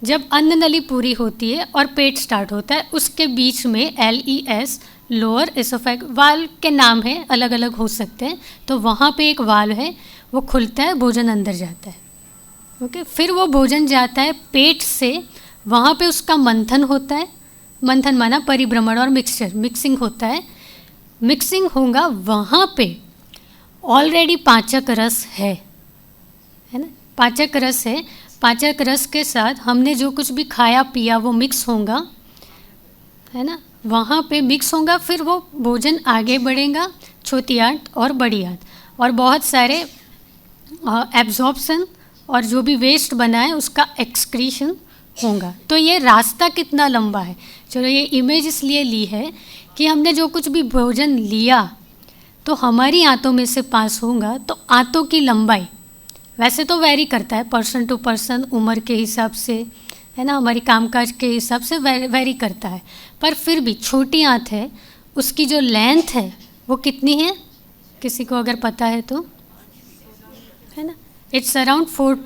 जब अन्न नली पूरी होती है और पेट स्टार्ट होता है, उसके बीच में LES लोअर इसोफेग वाल्व के नाम है, अलग अलग हो सकते हैं। तो वहाँ पे एक वाल्व है, वो खुलता है, भोजन अंदर जाता है। ओके, फिर वो भोजन जाता है पेट से, वहाँ पे उसका मंथन होता है। मंथन माना परिभ्रमण और मिक्सिंग होता है। मिक्सिंग होगा, वहाँ पे ऑलरेडी पाचक रस है ना, पाचक रस है। पाचक रस के साथ हमने जो कुछ भी खाया पिया वो मिक्स होगा, है ना, वहाँ पे मिक्स होगा। फिर वो भोजन आगे बढ़ेगा, छोटी आंत और बड़ी आंत, और बहुत सारे एब्जॉर्प्शन और जो भी वेस्ट बना है उसका एक्सक्रीशन होगा। तो ये रास्ता कितना लंबा है। चलो, ये इमेज इसलिए ली है कि हमने जो कुछ भी भोजन लिया तो हमारी आंतों में से पास होगा। तो आंतों की लंबाई वैसे तो वेरी करता है पर्सन टू पर्सन, उम्र के हिसाब से, है ना, हमारी कामकाज के हिसाब से वेरी करता है। पर फिर भी छोटी आंत है, उसकी जो लेंथ है वो कितनी है, किसी को अगर पता है तो, है ना, इट्स अराउंड 4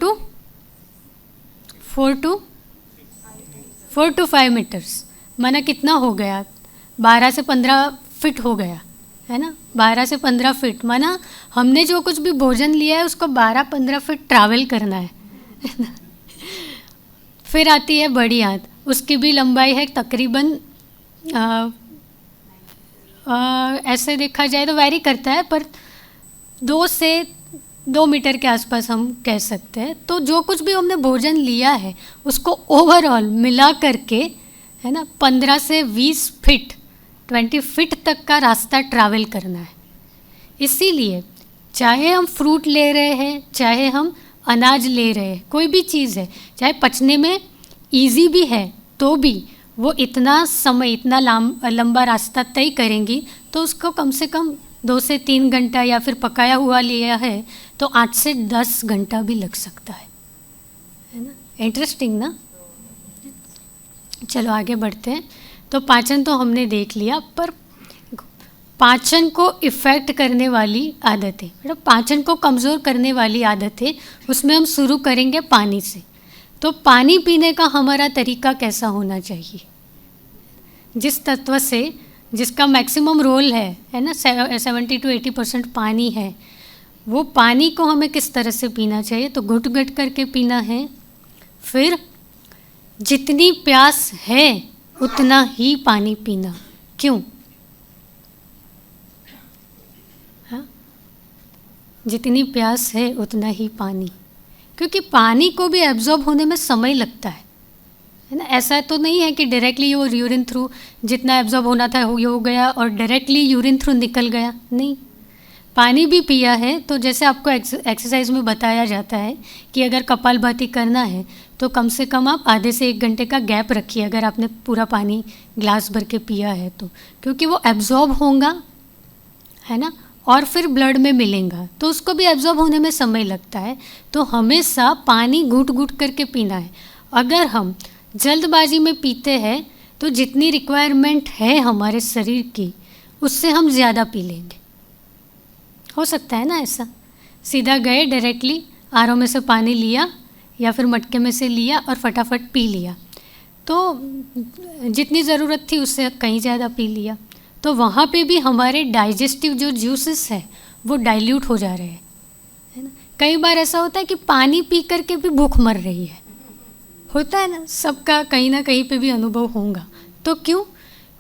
to 5 मीटर्स। माना कितना हो गया, 12 से 15 फीट हो गया, है ना, 12 से 15 फीट। माना हमने जो कुछ भी भोजन लिया है उसको 12-15 फीट ट्रैवल करना है ना। फिर आती है बड़ी आंत, उसकी भी लंबाई है तकरीबन ऐसे देखा जाए तो वैरी करता है, पर 2 से 2 मीटर के आसपास हम कह सकते हैं। तो जो कुछ भी हमने भोजन लिया है उसको ओवरऑल मिला करके, है ना, 15 से 20 फीट 20 फीट तक का रास्ता ट्रैवल करना है। इसीलिए चाहे हम फ्रूट ले रहे हैं, चाहे हम अनाज ले रहे हैं, कोई भी चीज़ है, चाहे पचने में इजी भी है तो भी वो इतना समय, इतना लंबा रास्ता तय करेंगी तो उसको कम से कम 2 से 3 घंटा, या फिर पकाया हुआ लिया है तो 8 से 10 घंटा भी लग सकता है ना। इंटरेस्टिंग ना। चलो आगे बढ़ते हैं। तो पाचन तो हमने देख लिया, पर पाचन को इफ़ेक्ट करने वाली आदतें, मतलब पाचन को कमज़ोर करने वाली आदतें, उसमें हम शुरू करेंगे पानी से। तो पानी पीने का हमारा तरीका कैसा होना चाहिए? जिस तत्व से, जिसका मैक्सिमम रोल है ना, 70 to 80% पानी है, वो पानी को हमें किस तरह से पीना चाहिए? तो घुट घुट करके पीना है। फिर जितनी प्यास है उतना ही पानी पीना। क्यों? हाँ, जितनी प्यास है उतना ही पानी, क्योंकि पानी को भी एब्जॉर्ब होने में समय लगता है ना। ऐसा तो नहीं है कि डायरेक्टली वो यूरिन थ्रू जितना एब्जॉर्ब होना था हो गया और डायरेक्टली यूरिन थ्रू निकल गया, नहीं। पानी भी पिया है तो जैसे आपको एक्सरसाइज में बताया जाता है कि अगर कपालभाति करना है तो कम से कम आप आधे से 1 घंटे का गैप रखिए, अगर आपने पूरा पानी ग्लास भर के पिया है तो, क्योंकि वो एब्जॉर्ब होगा, है ना, और फिर ब्लड में मिलेगा तो उसको भी एब्जॉर्ब होने में समय लगता है। तो हमेशा पानी घूट घूट करके पीना है। अगर हम जल्दबाजी में पीते हैं तो जितनी रिक्वायरमेंट है हमारे शरीर की उससे हम ज़्यादा पी लेंगे। हो सकता है ना ऐसा, सीधा गए डायरेक्टली आरओ में से पानी लिया या फिर मटके में से लिया और फटाफट पी लिया, तो जितनी ज़रूरत थी उससे कहीं ज़्यादा पी लिया, तो वहाँ पे भी हमारे डाइजेस्टिव जो जूसेस है वो डाइल्यूट हो जा रहे हैं, है ना। कई बार ऐसा होता है कि पानी पी करके भी भूख मर रही है, होता है ना, सबका कहीं ना कहीं पे भी अनुभव होगा। तो क्यों?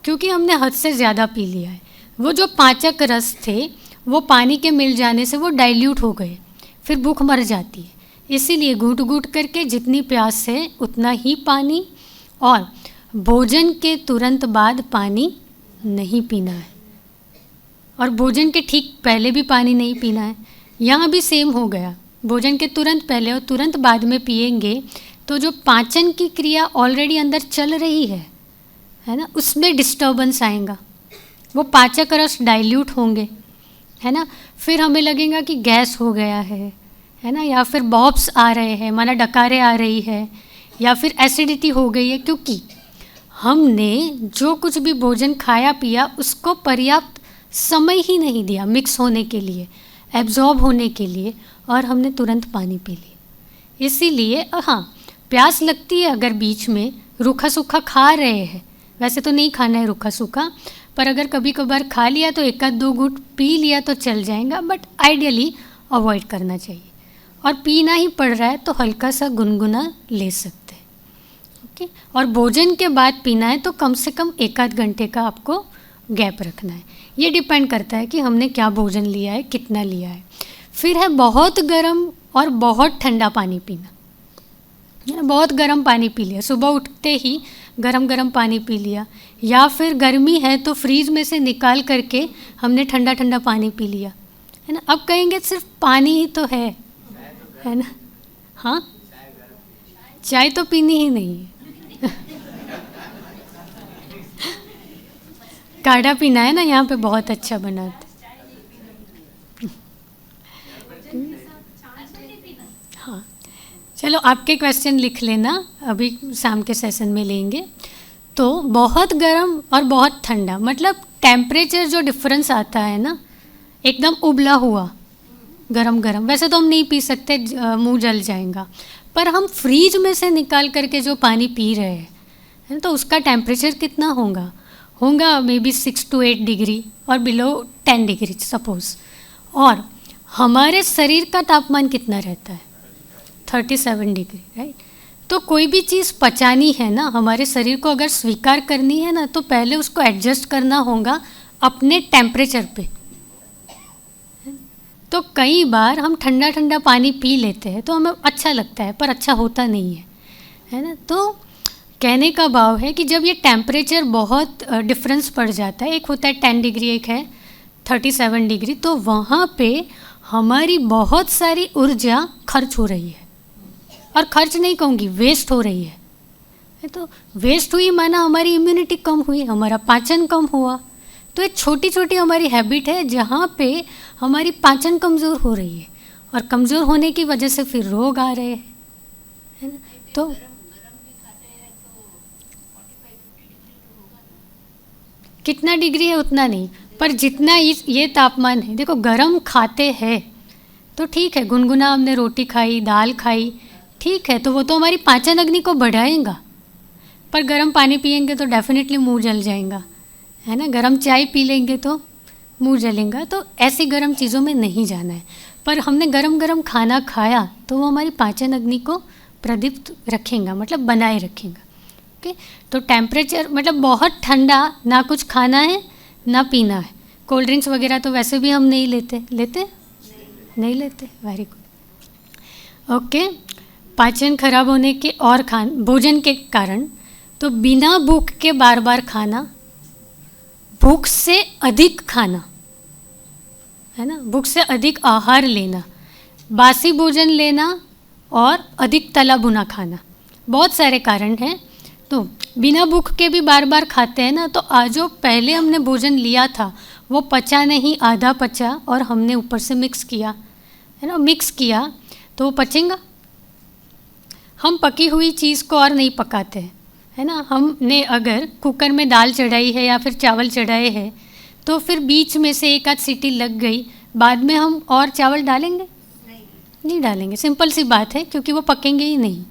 क्योंकि हमने हद से ज़्यादा पी लिया है। वो जो पाचक रस थे वो पानी के मिल जाने से वो डाइल्यूट हो गए, फिर भूख मर जाती है। इसीलिए घूट घूट करके जितनी प्यास है उतना ही पानी, और भोजन के तुरंत बाद पानी नहीं पीना है, और भोजन के ठीक पहले भी पानी नहीं पीना है। यहाँ भी सेम हो गया, भोजन के तुरंत पहले और तुरंत बाद में पिएंगे तो जो पाचन की क्रिया ऑलरेडी अंदर चल रही है ना, उसमें डिस्टर्बेंस आएगा, वो पाचक रस डाइल्यूट होंगे, है ना। फिर हमें लगेगा कि गैस हो गया है ना, या फिर बॉब्स आ रहे हैं, माना डकारें आ रही है, या फिर एसिडिटी हो गई है, क्योंकि हमने जो कुछ भी भोजन खाया पिया उसको पर्याप्त समय ही नहीं दिया मिक्स होने के लिए, एब्जॉर्ब होने के लिए, और हमने तुरंत पानी पी लिया। इसीलिए हाँ, प्यास लगती है अगर बीच में रूखा सूखा खा रहे हैं, वैसे तो नहीं खाना है रूखा सूखा, पर अगर कभी कभार खा लिया तो 1-2 घूंट पी लिया तो चल जाएगा, बट आइडियली अवॉइड करना चाहिए। और पीना ही पड़ रहा है तो हल्का सा गुनगुना ले सकते हैं, ओके। और भोजन के बाद पीना है तो कम से कम 1-8 घंटे का आपको गैप रखना है। ये डिपेंड करता है कि हमने क्या भोजन लिया है, कितना लिया है। फिर है बहुत गर्म और बहुत ठंडा पानी पीना, बहुत गर्म पानी पी लिया, सुबह उठते ही गरम गरम पानी पी लिया, या फिर गर्मी है तो फ्रीज में से निकाल करके हमने ठंडा ठंडा पानी पी लिया, है ना। अब कहेंगे सिर्फ पानी ही तो है ना। हाँ, चाय तो पीनी ही नहीं है काढ़ा पीना है ना, यहाँ पे बहुत अच्छा बनाते। हाँ, चलो आपके क्वेश्चन लिख लेना, अभी शाम के सेशन में लेंगे। तो बहुत गर्म और बहुत ठंडा, मतलब टेम्परेचर जो डिफरेंस आता है ना, एकदम उबला हुआ गरम गरम, वैसे तो हम नहीं पी सकते, मुंह जल जाएगा, पर हम फ्रीज में से निकाल करके जो पानी पी रहे हैं तो उसका टेम्परेचर कितना होगा मे बी 6 to 8 डिग्री और बिलो 10 डिग्री सपोज। और हमारे शरीर का तापमान कितना रहता है? 37 डिग्री, राइट। तो कोई भी चीज़ पचानी है ना, हमारे शरीर को अगर स्वीकार करनी है ना, तो पहले उसको एडजस्ट करना होगा अपने टेम्परेचर पे। तो कई बार हम ठंडा ठंडा पानी पी लेते हैं तो हमें अच्छा लगता है, पर अच्छा होता नहीं है ना। तो कहने का भाव है कि जब ये टेम्परेचर बहुत डिफरेंस पड़ जाता है, एक होता है 10 डिग्री, एक है 37 डिग्री, तो वहाँ पे हमारी बहुत सारी ऊर्जा खर्च हो रही है, और खर्च नहीं कहूँगी, वेस्ट हो रही है। तो वेस्ट हुई माना हमारी इम्यूनिटी कम हुई, हमारा पाचन कम हुआ। तो एक छोटी छोटी हमारी हैबिट है जहाँ पे हमारी पाचन कमज़ोर हो रही है, और कमज़ोर होने की वजह से फिर रोग आ रहे हैं, है ना। तो कितना डिग्री है उतना नहीं, पर जितना ये तापमान है, देखो गरम खाते हैं तो ठीक है, गुनगुना हमने रोटी खाई, दाल खाई, ठीक है, तो वो तो हमारी पाचन अग्नि को बढ़ाएगा। पर गर्म पानी पियेंगे तो डेफिनेटली मुंह जल जाएगा, है ना। गर्म चाय पी लेंगे तो मुंह जलेगा। तो ऐसी गर्म चीज़ों में नहीं जाना है। पर हमने गरम गरम खाना खाया तो वो हमारी पाचन अग्नि को प्रदीप्त रखेगा, मतलब बनाए रखेगा। ओके, तो टेम्परेचर मतलब बहुत ठंडा ना कुछ खाना है ना पीना है। कोल्ड ड्रिंक्स वगैरह तो वैसे भी हम नहीं लेते, नहीं लेते, वेरी गुड। ओके, पाचन खराब होने के और भोजन के कारण, तो बिना भूख के बार बार खाना, भूख से अधिक खाना, है ना, भूख से अधिक आहार लेना, बासी भोजन लेना और अधिक तला भुना खाना, बहुत सारे कारण हैं। तो बिना भूख के भी बार बार खाते हैं ना, तो आज जो पहले हमने भोजन लिया था वो पचा नहीं, आधा पचा, और हमने ऊपर से मिक्स किया, है ना, मिक्स किया तो वो पचेगा। हम पकी हुई चीज़ को और नहीं पकाते हैं, है ना। हमने अगर कुकर में दाल चढ़ाई है या फिर चावल चढ़ाए हैं, तो फिर बीच में से एक आध सीटी लग गई, बाद में हम और चावल डालेंगे? नहीं डालेंगे, सिंपल सी बात है, क्योंकि वो पकेंगे ही नहीं।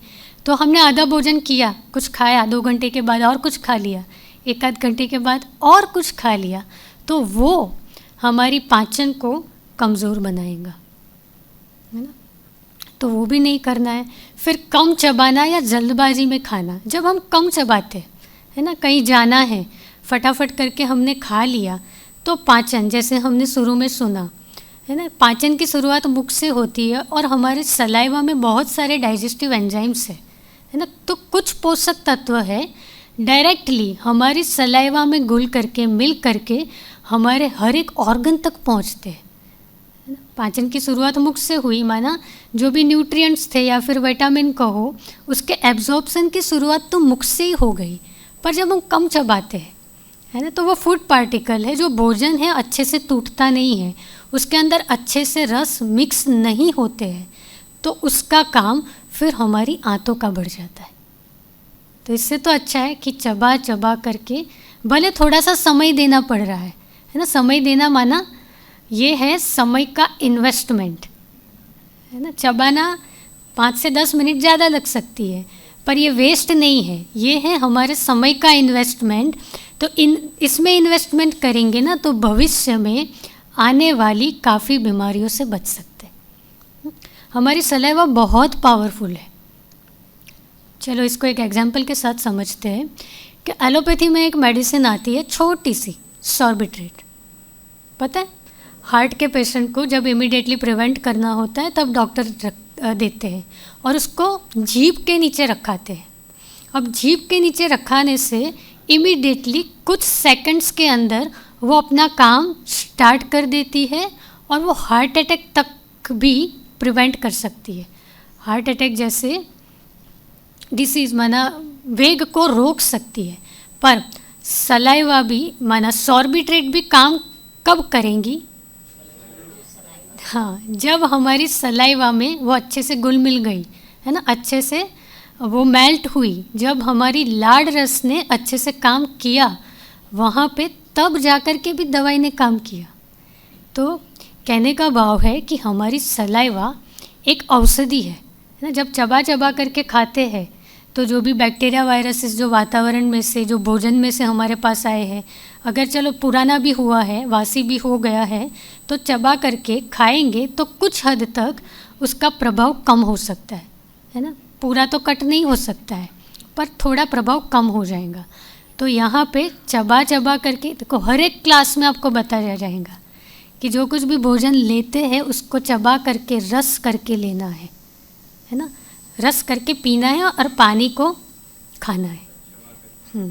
तो हमने आधा भोजन किया, कुछ खाया, 2 घंटे के बाद और कुछ खा लिया, एक आध घंटे के बाद और कुछ खा लिया, तो वो हमारी पाचन को कमज़ोर बनाएगा, है ना। तो वो भी नहीं करना है। फिर कम चबाना या जल्दबाजी में खाना, जब हम कम चबाते, है ना, कहीं जाना है, फटाफट करके हमने खा लिया, तो पाचन, जैसे हमने शुरू में सुना, है ना, पाचन की शुरुआत मुख से होती है, और हमारे सलाइवा में बहुत सारे डाइजेस्टिव एंजाइम्स है ना। तो कुछ पोषक तत्व है डायरेक्टली हमारी सलाइवा में घुल करके, मिल करके हमारे हर एक ऑर्गन तक पहुंचते हैं। पाचन की शुरुआत मुख से हुई, माना जो भी न्यूट्रिएंट्स थे या फिर विटामिन कहो, उसके एब्जॉर्प्शन की शुरुआत तो मुख से ही हो गई। पर जब हम कम चबाते हैं, है ना, तो वो फूड पार्टिकल है, जो भोजन है अच्छे से टूटता नहीं है, उसके अंदर अच्छे से रस मिक्स नहीं होते हैं, तो उसका काम फिर हमारी आंतों का बढ़ जाता है। तो इससे तो अच्छा है कि चबा चबा करके, भले थोड़ा सा समय देना पड़ रहा है ना। समय देना माना ये है समय का इन्वेस्टमेंट, है ना। चबाना 5 से 10 मिनट ज़्यादा लग सकती है, पर ये वेस्ट नहीं है, ये है हमारे समय का इन्वेस्टमेंट। तो इसमें इन्वेस्टमेंट करेंगे ना, तो भविष्य में आने वाली काफ़ी बीमारियों से बच सकते हैं। हमारी सलाइवा बहुत पावरफुल है। चलो इसको एक एग्जांपल के साथ समझते हैं कि एलोपैथी में एक मेडिसिन आती है छोटी सी, सॉर्बिट्रेट, पता है। हार्ट के पेशेंट को जब इमीडिएटली प्रिवेंट करना होता है तब डॉक्टर देते हैं, और उसको जीभ के नीचे रखाते हैं। अब जीभ के नीचे रखाने से इमीडिएटली कुछ सेकंड्स के अंदर वो अपना काम स्टार्ट कर देती है, और वो हार्ट अटैक तक भी प्रिवेंट कर सकती है। हार्ट अटैक जैसे डिसीज़ माना वेग को रोक सकती है। पर सलाइवा भी माना सॉर्बिट्रेट भी काम कब करेंगी? हाँ, जब हमारी सलाइवा में वो अच्छे से घुल मिल गई, है ना, अच्छे से वो मेल्ट हुई, जब हमारी लाड़ रस ने अच्छे से काम किया वहाँ पे, तब जाकर के भी दवाई ने काम किया। तो कहने का भाव है कि हमारी सलाइवा एक औषधि है ना। जब चबा चबा करके खाते हैं तो जो भी बैक्टीरिया वायरसेस जो वातावरण में से, जो भोजन में से हमारे पास आए हैं, अगर चलो पुराना भी हुआ है, वासी भी हो गया है, तो चबा करके खाएंगे तो कुछ हद तक उसका प्रभाव कम हो सकता है ना। पूरा तो कट नहीं हो सकता है, पर थोड़ा प्रभाव कम हो जाएगा। तो यहाँ पे चबा चबा करके देखो, हर एक क्लास में आपको बताया जाएगा कि जो कुछ भी भोजन लेते हैं उसको चबा करके रस करके लेना है ना, रस करके पीना है और पानी को खाना है।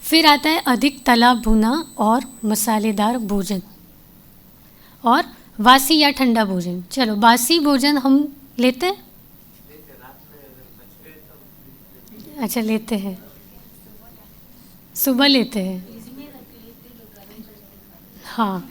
फिर आता है अधिक तला भुना और मसालेदार भोजन और वासी या ठंडा भोजन। चलो बासी भोजन हम लेते हैं, अच्छा लेते हैं, सुबह लेते हैं। हाँ,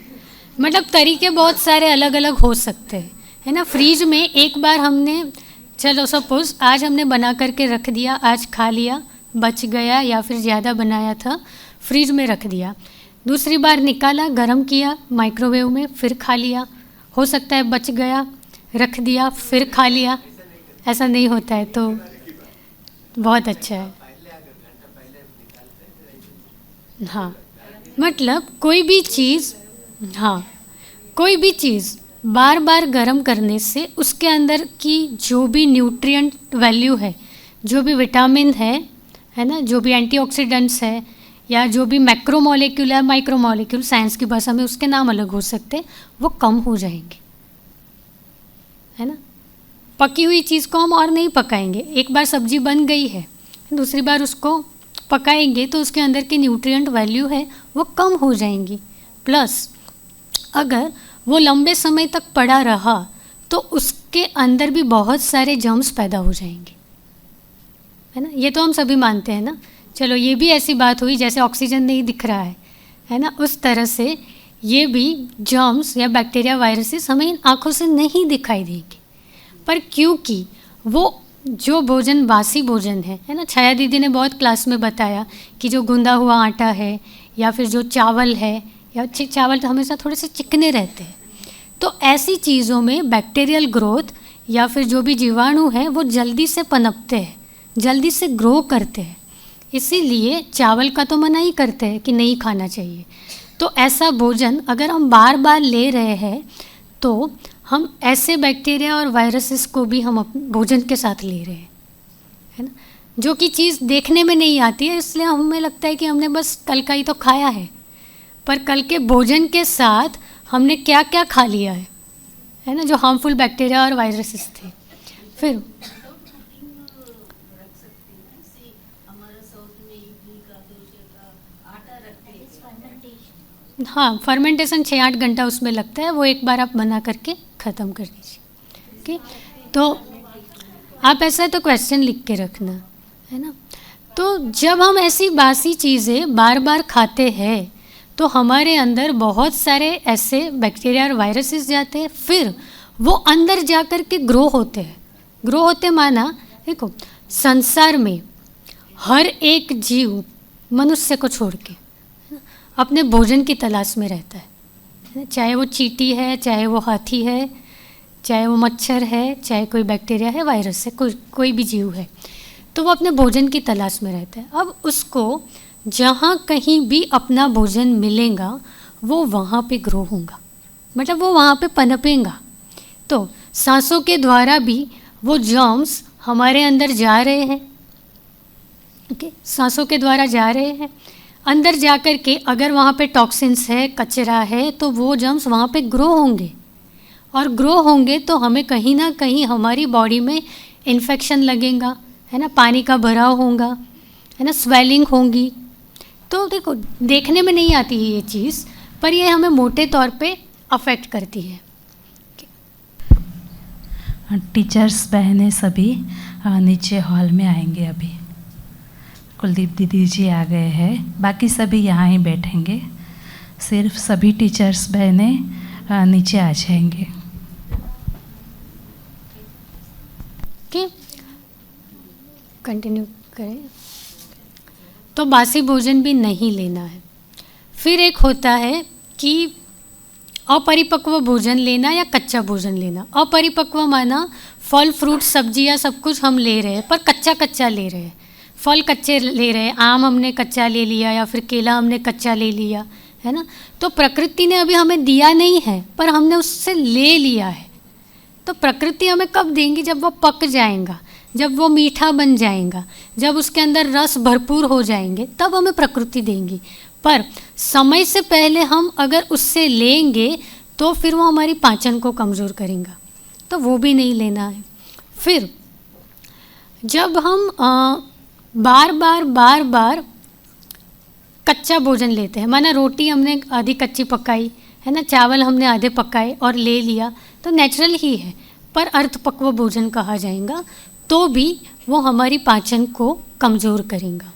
मतलब तरीके बहुत सारे अलग अलग हो सकते हैं, है ना। फ्रीज में एक बार हमने, चलो सपोज़ आज हमने बना करके रख दिया, आज खा लिया, बच गया या फिर ज़्यादा बनाया था, फ्रीज में रख दिया, दूसरी बार निकाला, गरम किया माइक्रोवेव में, फिर खा लिया, हो सकता है बच गया, रख दिया, फिर खा लिया, ऐसा नहीं होता है तो बहुत अच्छा है। हाँ, मतलब कोई भी चीज़, हाँ, कोई भी चीज़ बार बार गर्म करने से उसके अंदर की जो भी न्यूट्रिएंट वैल्यू है, जो भी विटामिन है ना, जो भी एंटीऑक्सीडेंट्स है या जो भी मैक्रोमोलेक्यूल है, माइक्रोमोलेक्यूल साइंस की भाषा में उसके नाम अलग हो सकते हैं, वो कम हो जाएंगे, है ना। पकी हुई चीज़ को हम और नहीं पकाएंगे, एक बार सब्जी बन गई है, दूसरी बार उसको पकाएंगे तो उसके अंदर की न्यूट्रिएंट वैल्यू है वो कम हो जाएंगी। प्लस अगर वो लंबे समय तक पड़ा रहा तो उसके अंदर भी बहुत सारे जर्म्स पैदा हो जाएंगे, है ना। ये तो हम सभी मानते हैं ना। चलो ये भी ऐसी बात हुई जैसे ऑक्सीजन नहीं दिख रहा है ना, उस तरह से ये भी जर्म्स या बैक्टीरिया वायरसेस हमें आँखों से नहीं दिखाई देंगे, पर क्योंकि वो जो भोजन बासी भोजन है ना, छाया दीदी ने बहुत क्लास में बताया कि जो गूंदा हुआ आटा है या फिर जो चावल है, या चावल तो हमेशा थोड़े से चिकने रहते हैं, तो ऐसी चीज़ों में बैक्टीरियल ग्रोथ या फिर जो भी जीवाणु हैं वो जल्दी से पनपते हैं, जल्दी से ग्रो करते हैं, इसीलिए चावल का तो मना ही करते हैं कि नहीं खाना चाहिए। तो ऐसा भोजन अगर हम बार बार ले रहे हैं तो हम ऐसे बैक्टीरिया और वायरसेस को भी हम भोजन के साथ ले रहे हैं, है ना, जो कि चीज़ देखने में नहीं आती है, इसलिए हमें लगता है कि हमने बस कल का ही तो खाया है, पर कल के भोजन के साथ हमने क्या क्या खा लिया है ना, जो हार्मफुल बैक्टीरिया और वायरसेस थे। फिर हाँ, फर्मेंटेशन 6-8 घंटा उसमें लगता है, वो एक बार आप बना करके ख़त्म कर दीजिए। ओके, तो आप ऐसा है तो क्वेश्चन लिख के रखना, है ना। तो जब हम ऐसी बासी चीज़ें बार बार खाते हैं तो हमारे अंदर बहुत सारे ऐसे बैक्टीरिया और वायरसेस जाते हैं, फिर वो अंदर जा कर के ग्रो होते हैं। ग्रो होते माना, देखो संसार में हर एक जीव मनुष्य को छोड़ के अपने भोजन की तलाश में रहता है, चाहे वो चींटी है, चाहे वो हाथी है, चाहे वो मच्छर है, चाहे कोई बैक्टीरिया है, वायरस है, कोई भी जीव है, तो वो अपने भोजन की तलाश में रहता है। अब उसको जहाँ कहीं भी अपना भोजन मिलेगा वो वहाँ पे ग्रो होगा, मतलब वो वहाँ पे पनपेगा। तो सांसों के द्वारा भी वो जर्म्स हमारे अंदर जा रहे हैं, ओके, सांसों के द्वारा जा रहे हैं अंदर जा कर के। अगर वहाँ पे टॉक्सिन्स है, कचरा है, तो वो जर्म्स वहाँ पे ग्रो होंगे, और ग्रो होंगे तो हमें कहीं ना कहीं हमारी बॉडी में इन्फेक्शन लगेगा, है ना, पानी का भराव होगा, है ना, स्वेलिंग होगी। तो देखो देखने में नहीं आती है ये चीज़, पर ये हमें मोटे तौर पे अफेक्ट करती है। टीचर्स बहनें सभी नीचे हॉल में आएंगे। अभी कुलदीप दीदी जी आ गए हैं, बाकी सभी यहाँ ही बैठेंगे, सिर्फ सभी टीचर्स बहनें नीचे आ जाएंगे। ओके, कंटिन्यू करें। तो बासी भोजन भी नहीं लेना है। फिर एक होता है कि अपरिपक्व भोजन लेना या कच्चा भोजन लेना। अपरिपक्व माना फल फ्रूट सब्जियां सब कुछ हम ले रहे हैं पर कच्चा कच्चा ले रहे हैं, फल कच्चे ले रहे हैं, आम हमने कच्चा ले लिया या फिर केला हमने कच्चा ले लिया, है ना। तो प्रकृति ने अभी हमें दिया नहीं है पर हमने उससे ले लिया है। तो प्रकृति हमें कब देंगी, जब वो पक जाएगा, जब वो मीठा बन जाएगा, जब उसके अंदर रस भरपूर हो जाएंगे, तब हमें प्रकृति देंगी। पर समय से पहले हम अगर उससे लेंगे तो फिर वो हमारी पाचन को कमज़ोर करेगा, तो वो भी नहीं लेना है। फिर जब हम बार बार कच्चा भोजन लेते हैं, माना रोटी हमने आधी कच्ची पकाई है ना, चावल हमने आधे पकाए और ले लिया, तो नेचुरल ही है, पर अर्थपक्व भोजन कहा जाएगा, तो भी वो हमारी पाचन को कमज़ोर करेगा।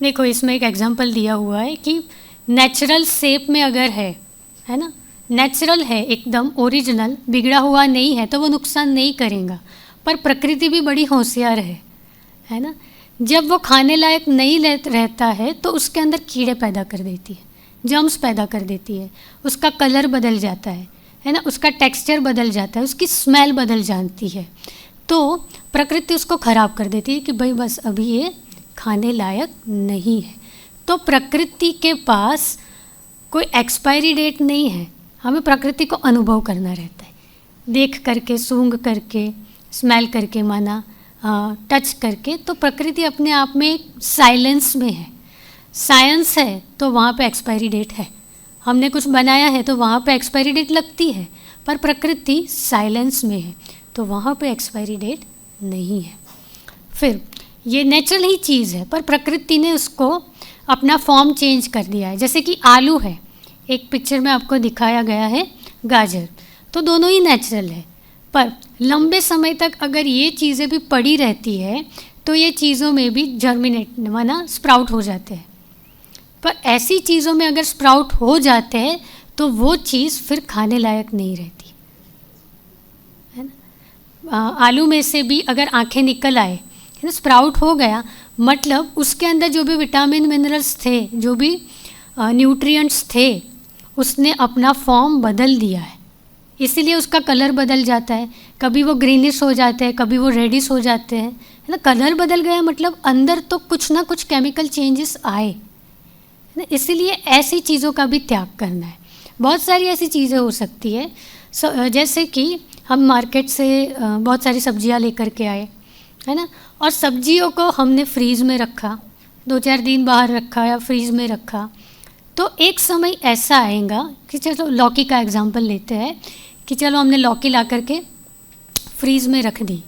देखो इसमें एक एग्जांपल दिया हुआ है कि नेचुरल शेप में अगर है ना, नेचुरल है एकदम ओरिजिनल, बिगड़ा हुआ नहीं है, तो वो नुकसान नहीं करेगा। पर प्रकृति भी बड़ी होशियार है ना, जब वो खाने लायक नहीं रहता है तो उसके अंदर कीड़े पैदा कर देती है, जर्म्स पैदा कर देती है, उसका कलर बदल जाता है ना, उसका टेक्सचर बदल जाता है, उसकी स्मेल बदल जाती है, तो प्रकृति उसको ख़राब कर देती है कि भाई बस अभी ये खाने लायक नहीं है। तो प्रकृति के पास कोई एक्सपायरी डेट नहीं है, हमें प्रकृति को अनुभव करना रहता है, देख करके, सूंघ करके, स्मेल करके, माना टच करके। तो प्रकृति अपने आप में साइलेंस में है। साइंस है तो वहाँ पे एक्सपायरी डेट है, हमने कुछ बनाया है तो वहाँ पे एक्सपायरी डेट लगती है, पर प्रकृति साइलेंस में है तो वहाँ पे एक्सपायरी डेट नहीं है। फिर ये नेचुरल ही चीज़ है, पर प्रकृति ने उसको अपना फॉर्म चेंज कर दिया है। जैसे कि आलू है, एक पिक्चर में आपको दिखाया गया है गाजर, तो दोनों ही नेचुरल है, पर लंबे समय तक अगर ये चीज़ें भी पड़ी रहती है तो ये चीज़ों में भी जर्मिनेट माना स्प्राउट हो जाते हैं। पर ऐसी चीज़ों में अगर स्प्राउट हो जाते हैं तो वो चीज़ फिर खाने लायक नहीं रहती है ना। आलू में से भी अगर आँखें निकल आए, है ना, स्प्राउट हो गया, मतलब उसके अंदर जो भी विटामिन मिनरल्स थे, जो भी न्यूट्रिएंट्स थे, उसने अपना फॉर्म बदल दिया है, इसीलिए उसका कलर बदल जाता है। कभी वो ग्रीनिश हो जाते हैं, कभी वो रेडिश हो जाते हैं, है ना। कलर बदल गया मतलब अंदर तो कुछ ना कुछ केमिकल चेंजेस आए, है ना। इसीलिए ऐसी चीज़ों का भी त्याग करना है। बहुत सारी ऐसी चीज़ें हो सकती है, जैसे कि हम मार्केट से बहुत सारी सब्जियां लेकर के आए, है ना, और सब्जियों को हमने फ्रीज़ में रखा, 2-4 दिन बाहर रखा या फ्रीज़ में रखा, तो एक समय ऐसा आएगा कि चलो लौकी का एग्जांपल लेते हैं कि चलो हमने लौकी ला करके फ्रीज़ में रख दी,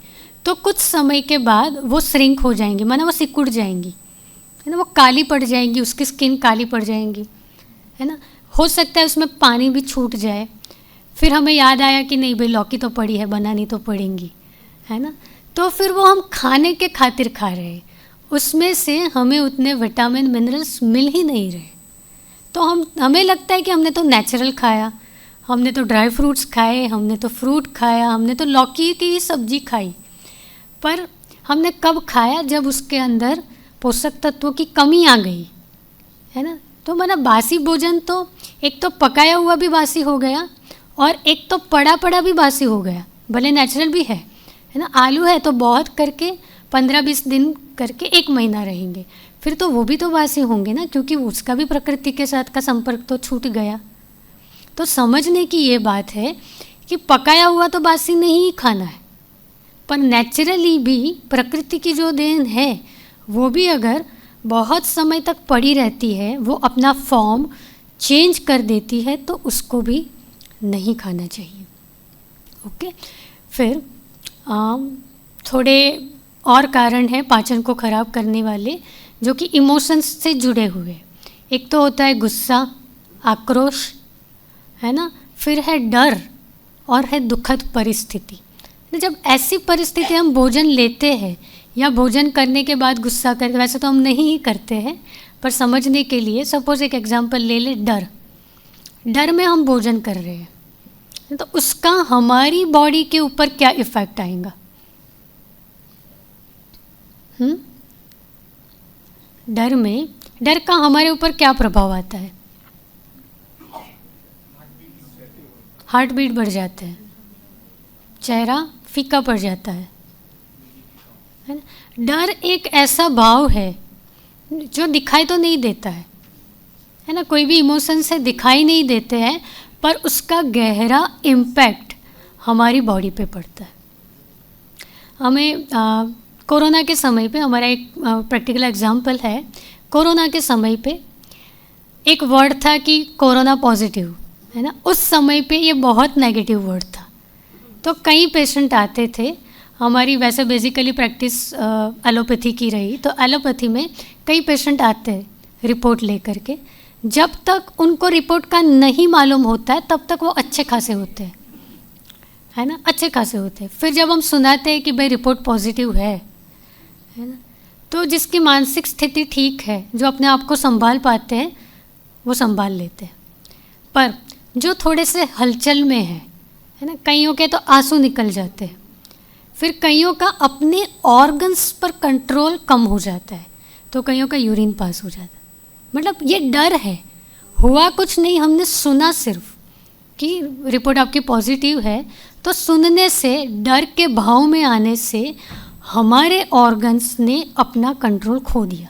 तो कुछ समय के बाद वो श्रिंक हो जाएंगी, माना वो सिकुड़ जाएंगी, है ना, वो काली पड़ जाएंगी, उसकी स्किन काली पड़ जाएंगी, है ना। हो सकता है उसमें पानी भी छूट जाए, फिर हमें याद आया कि नहीं भाई लौकी तो पड़ी है, बनानी तो पड़ेंगी, है ना, तो फिर वो हम खाने के खातिर खा रहे हैं, उसमें से हमें उतने विटामिन मिनरल्स मिल ही नहीं रहे। तो हमें लगता है कि हमने तो नेचुरल खाया, हमने तो ड्राई फ्रूट्स खाए, हमने तो फ्रूट खाया, हमने तो लौकी की सब्जी खाई, पर हमने कब खाया, जब उसके अंदर पोषक तत्वों की कमी आ गई, है ना। तो माना बासी भोजन तो एक तो पकाया हुआ भी बासी हो गया और एक तो पड़ा पड़ा भी बासी हो गया, भले नेचुरल भी है ना। आलू है तो बहुत करके 15-20 दिन करके 1 महीना रहेंगे, फिर तो वो भी तो बासी होंगे ना, क्योंकि उसका भी प्रकृति के साथ का संपर्क तो छूट गया। तो समझने की ये बात है कि पकाया हुआ तो बासी नहीं खाना है, पर नेचुरली भी प्रकृति की जो देन है वो भी अगर बहुत समय तक पड़ी रहती है, वो अपना फॉर्म चेंज कर देती है, तो उसको भी नहीं खाना चाहिए। ओके, फिर थोड़े और कारण हैं पाचन को ख़राब करने वाले, जो कि इमोशंस से जुड़े हुए। एक तो होता है गुस्सा, आक्रोश, है ना, फिर है डर और है दुखद परिस्थिति। जब ऐसी परिस्थिति हम भोजन लेते हैं या भोजन करने के बाद गुस्सा करते, वैसे तो हम नहीं ही करते हैं, पर समझने के लिए सपोज़ एक एग्जांपल ले ले, डर में हम भोजन कर रहे हैं, तो उसका हमारी बॉडी के ऊपर क्या इफ़ेक्ट आएगा। डर का हमारे ऊपर क्या प्रभाव आता है। हार्ट बीट बढ़ जाते हैं, चेहरा फीका पड़ जाता है ना। डर एक ऐसा भाव है जो दिखाई तो नहीं देता है ना, कोई भी इमोशन से दिखाई नहीं देते हैं, पर उसका गहरा इम्पैक्ट हमारी बॉडी पे पड़ता है। हमें कोरोना के समय पे हमारा एक प्रैक्टिकल एग्जांपल है। कोरोना के समय पे एक वर्ड था कि कोरोना पॉजिटिव, है ना। उस समय पे ये बहुत नेगेटिव वर्ड था। तो कई पेशेंट आते थे। हमारी वैसे बेसिकली प्रैक्टिस एलोपैथी की रही, तो एलोपैथी में कई पेशेंट आते हैं रिपोर्ट लेकर के। जब तक उनको रिपोर्ट का नहीं मालूम होता है तब तक वो अच्छे खासे होते हैं, है ना, अच्छे खासे होते हैं। फिर जब हम सुनाते हैं कि भाई रिपोर्ट पॉजिटिव है ना, तो जिसकी मानसिक स्थिति ठीक है, जो अपने आप को संभाल पाते हैं, वो संभाल लेते हैं। पर जो थोड़े से हलचल में है ना, कईयों के तो आंसू निकल जाते हैं। फिर कईयों का अपने ऑर्गन्स पर कंट्रोल कम हो जाता है, तो कईयों का यूरिन पास हो जाता है। मतलब ये डर है, हुआ कुछ नहीं, हमने सुना सिर्फ कि रिपोर्ट आपकी पॉजिटिव है, तो सुनने से, डर के भाव में आने से हमारे ऑर्गन्स ने अपना कंट्रोल खो दिया,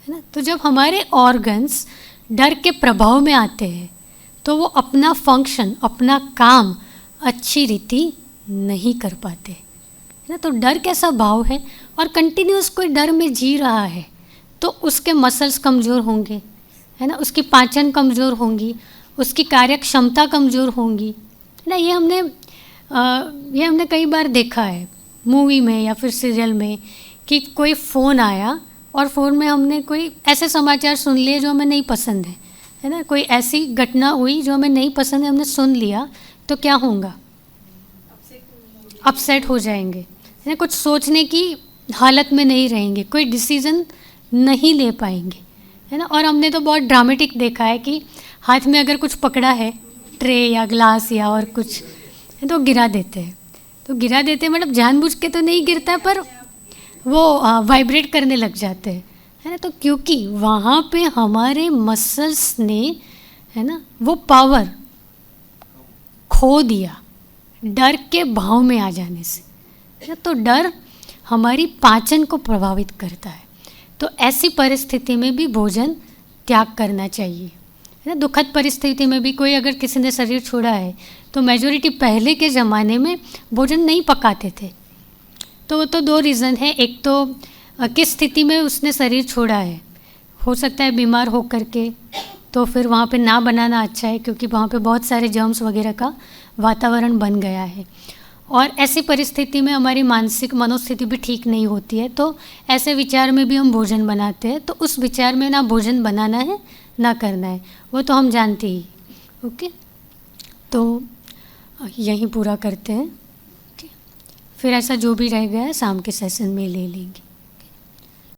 है ना। तो जब हमारे ऑर्गन्स डर के प्रभाव में आते हैं तो वो अपना फंक्शन, अपना काम अच्छी रीति नहीं कर पाते, है ना। तो डर कैसा भाव है, और कंटिन्यूस कोई डर में जी रहा है तो उसके मसल्स कमज़ोर होंगे, है ना, उसकी पाचन कमज़ोर होंगी, उसकी कार्य क्षमता कमज़ोर होंगी, है ना। ये हमने कई बार देखा है मूवी में या फिर सीरियल में कि कोई फ़ोन आया और फ़ोन में हमने कोई ऐसे समाचार सुन लिए जो हमें नहीं पसंद है ना। कोई ऐसी घटना हुई जो हमें नहीं पसंद है, हमने सुन लिया, तो क्या होगा, अपसेट हो जाएंगे, है ना। कुछ सोचने की हालत में नहीं रहेंगे, कोई डिसीज़न नहीं ले पाएंगे, है ना। और हमने तो बहुत ड्रामेटिक देखा है कि हाथ में अगर कुछ पकड़ा है, ट्रे या ग्लास या और कुछ, तो गिरा देते हैं। तो गिरा देते हैं मतलब जानबूझ के तो नहीं गिरता है, पर वो वाइब्रेट करने लग जाते हैं, है ना। तो क्योंकि वहाँ पे हमारे मसल्स ने, है ना, वो पावर खो दिया डर के भाव में आ जाने से, है ना। तो डर हमारी पाचन को प्रभावित करता है। तो ऐसी परिस्थिति में भी भोजन त्याग करना चाहिए, है ना। दुखद परिस्थिति में भी कोई अगर किसी ने शरीर छोड़ा है तो मेजॉरिटी पहले के ज़माने में भोजन नहीं पकाते थे। तो वो तो दो रीज़न है, एक तो किस स्थिति में उसने शरीर छोड़ा है, हो सकता है बीमार हो करके, तो फिर वहाँ पे ना बनाना अच्छा है, क्योंकि वहाँ पे बहुत सारे जर्म्स वगैरह का वातावरण बन गया है। और ऐसी परिस्थिति में हमारी मानसिक मनोस्थिति भी ठीक नहीं होती है, तो ऐसे विचार में भी हम भोजन बनाते हैं। तो उस विचार में ना भोजन बनाना है ना करना है, वो तो हम जानते ही। ओके, तो यहीं पूरा करते हैं। फिर ऐसा जो भी रह गया है शाम के सेशन में ले लेंगे।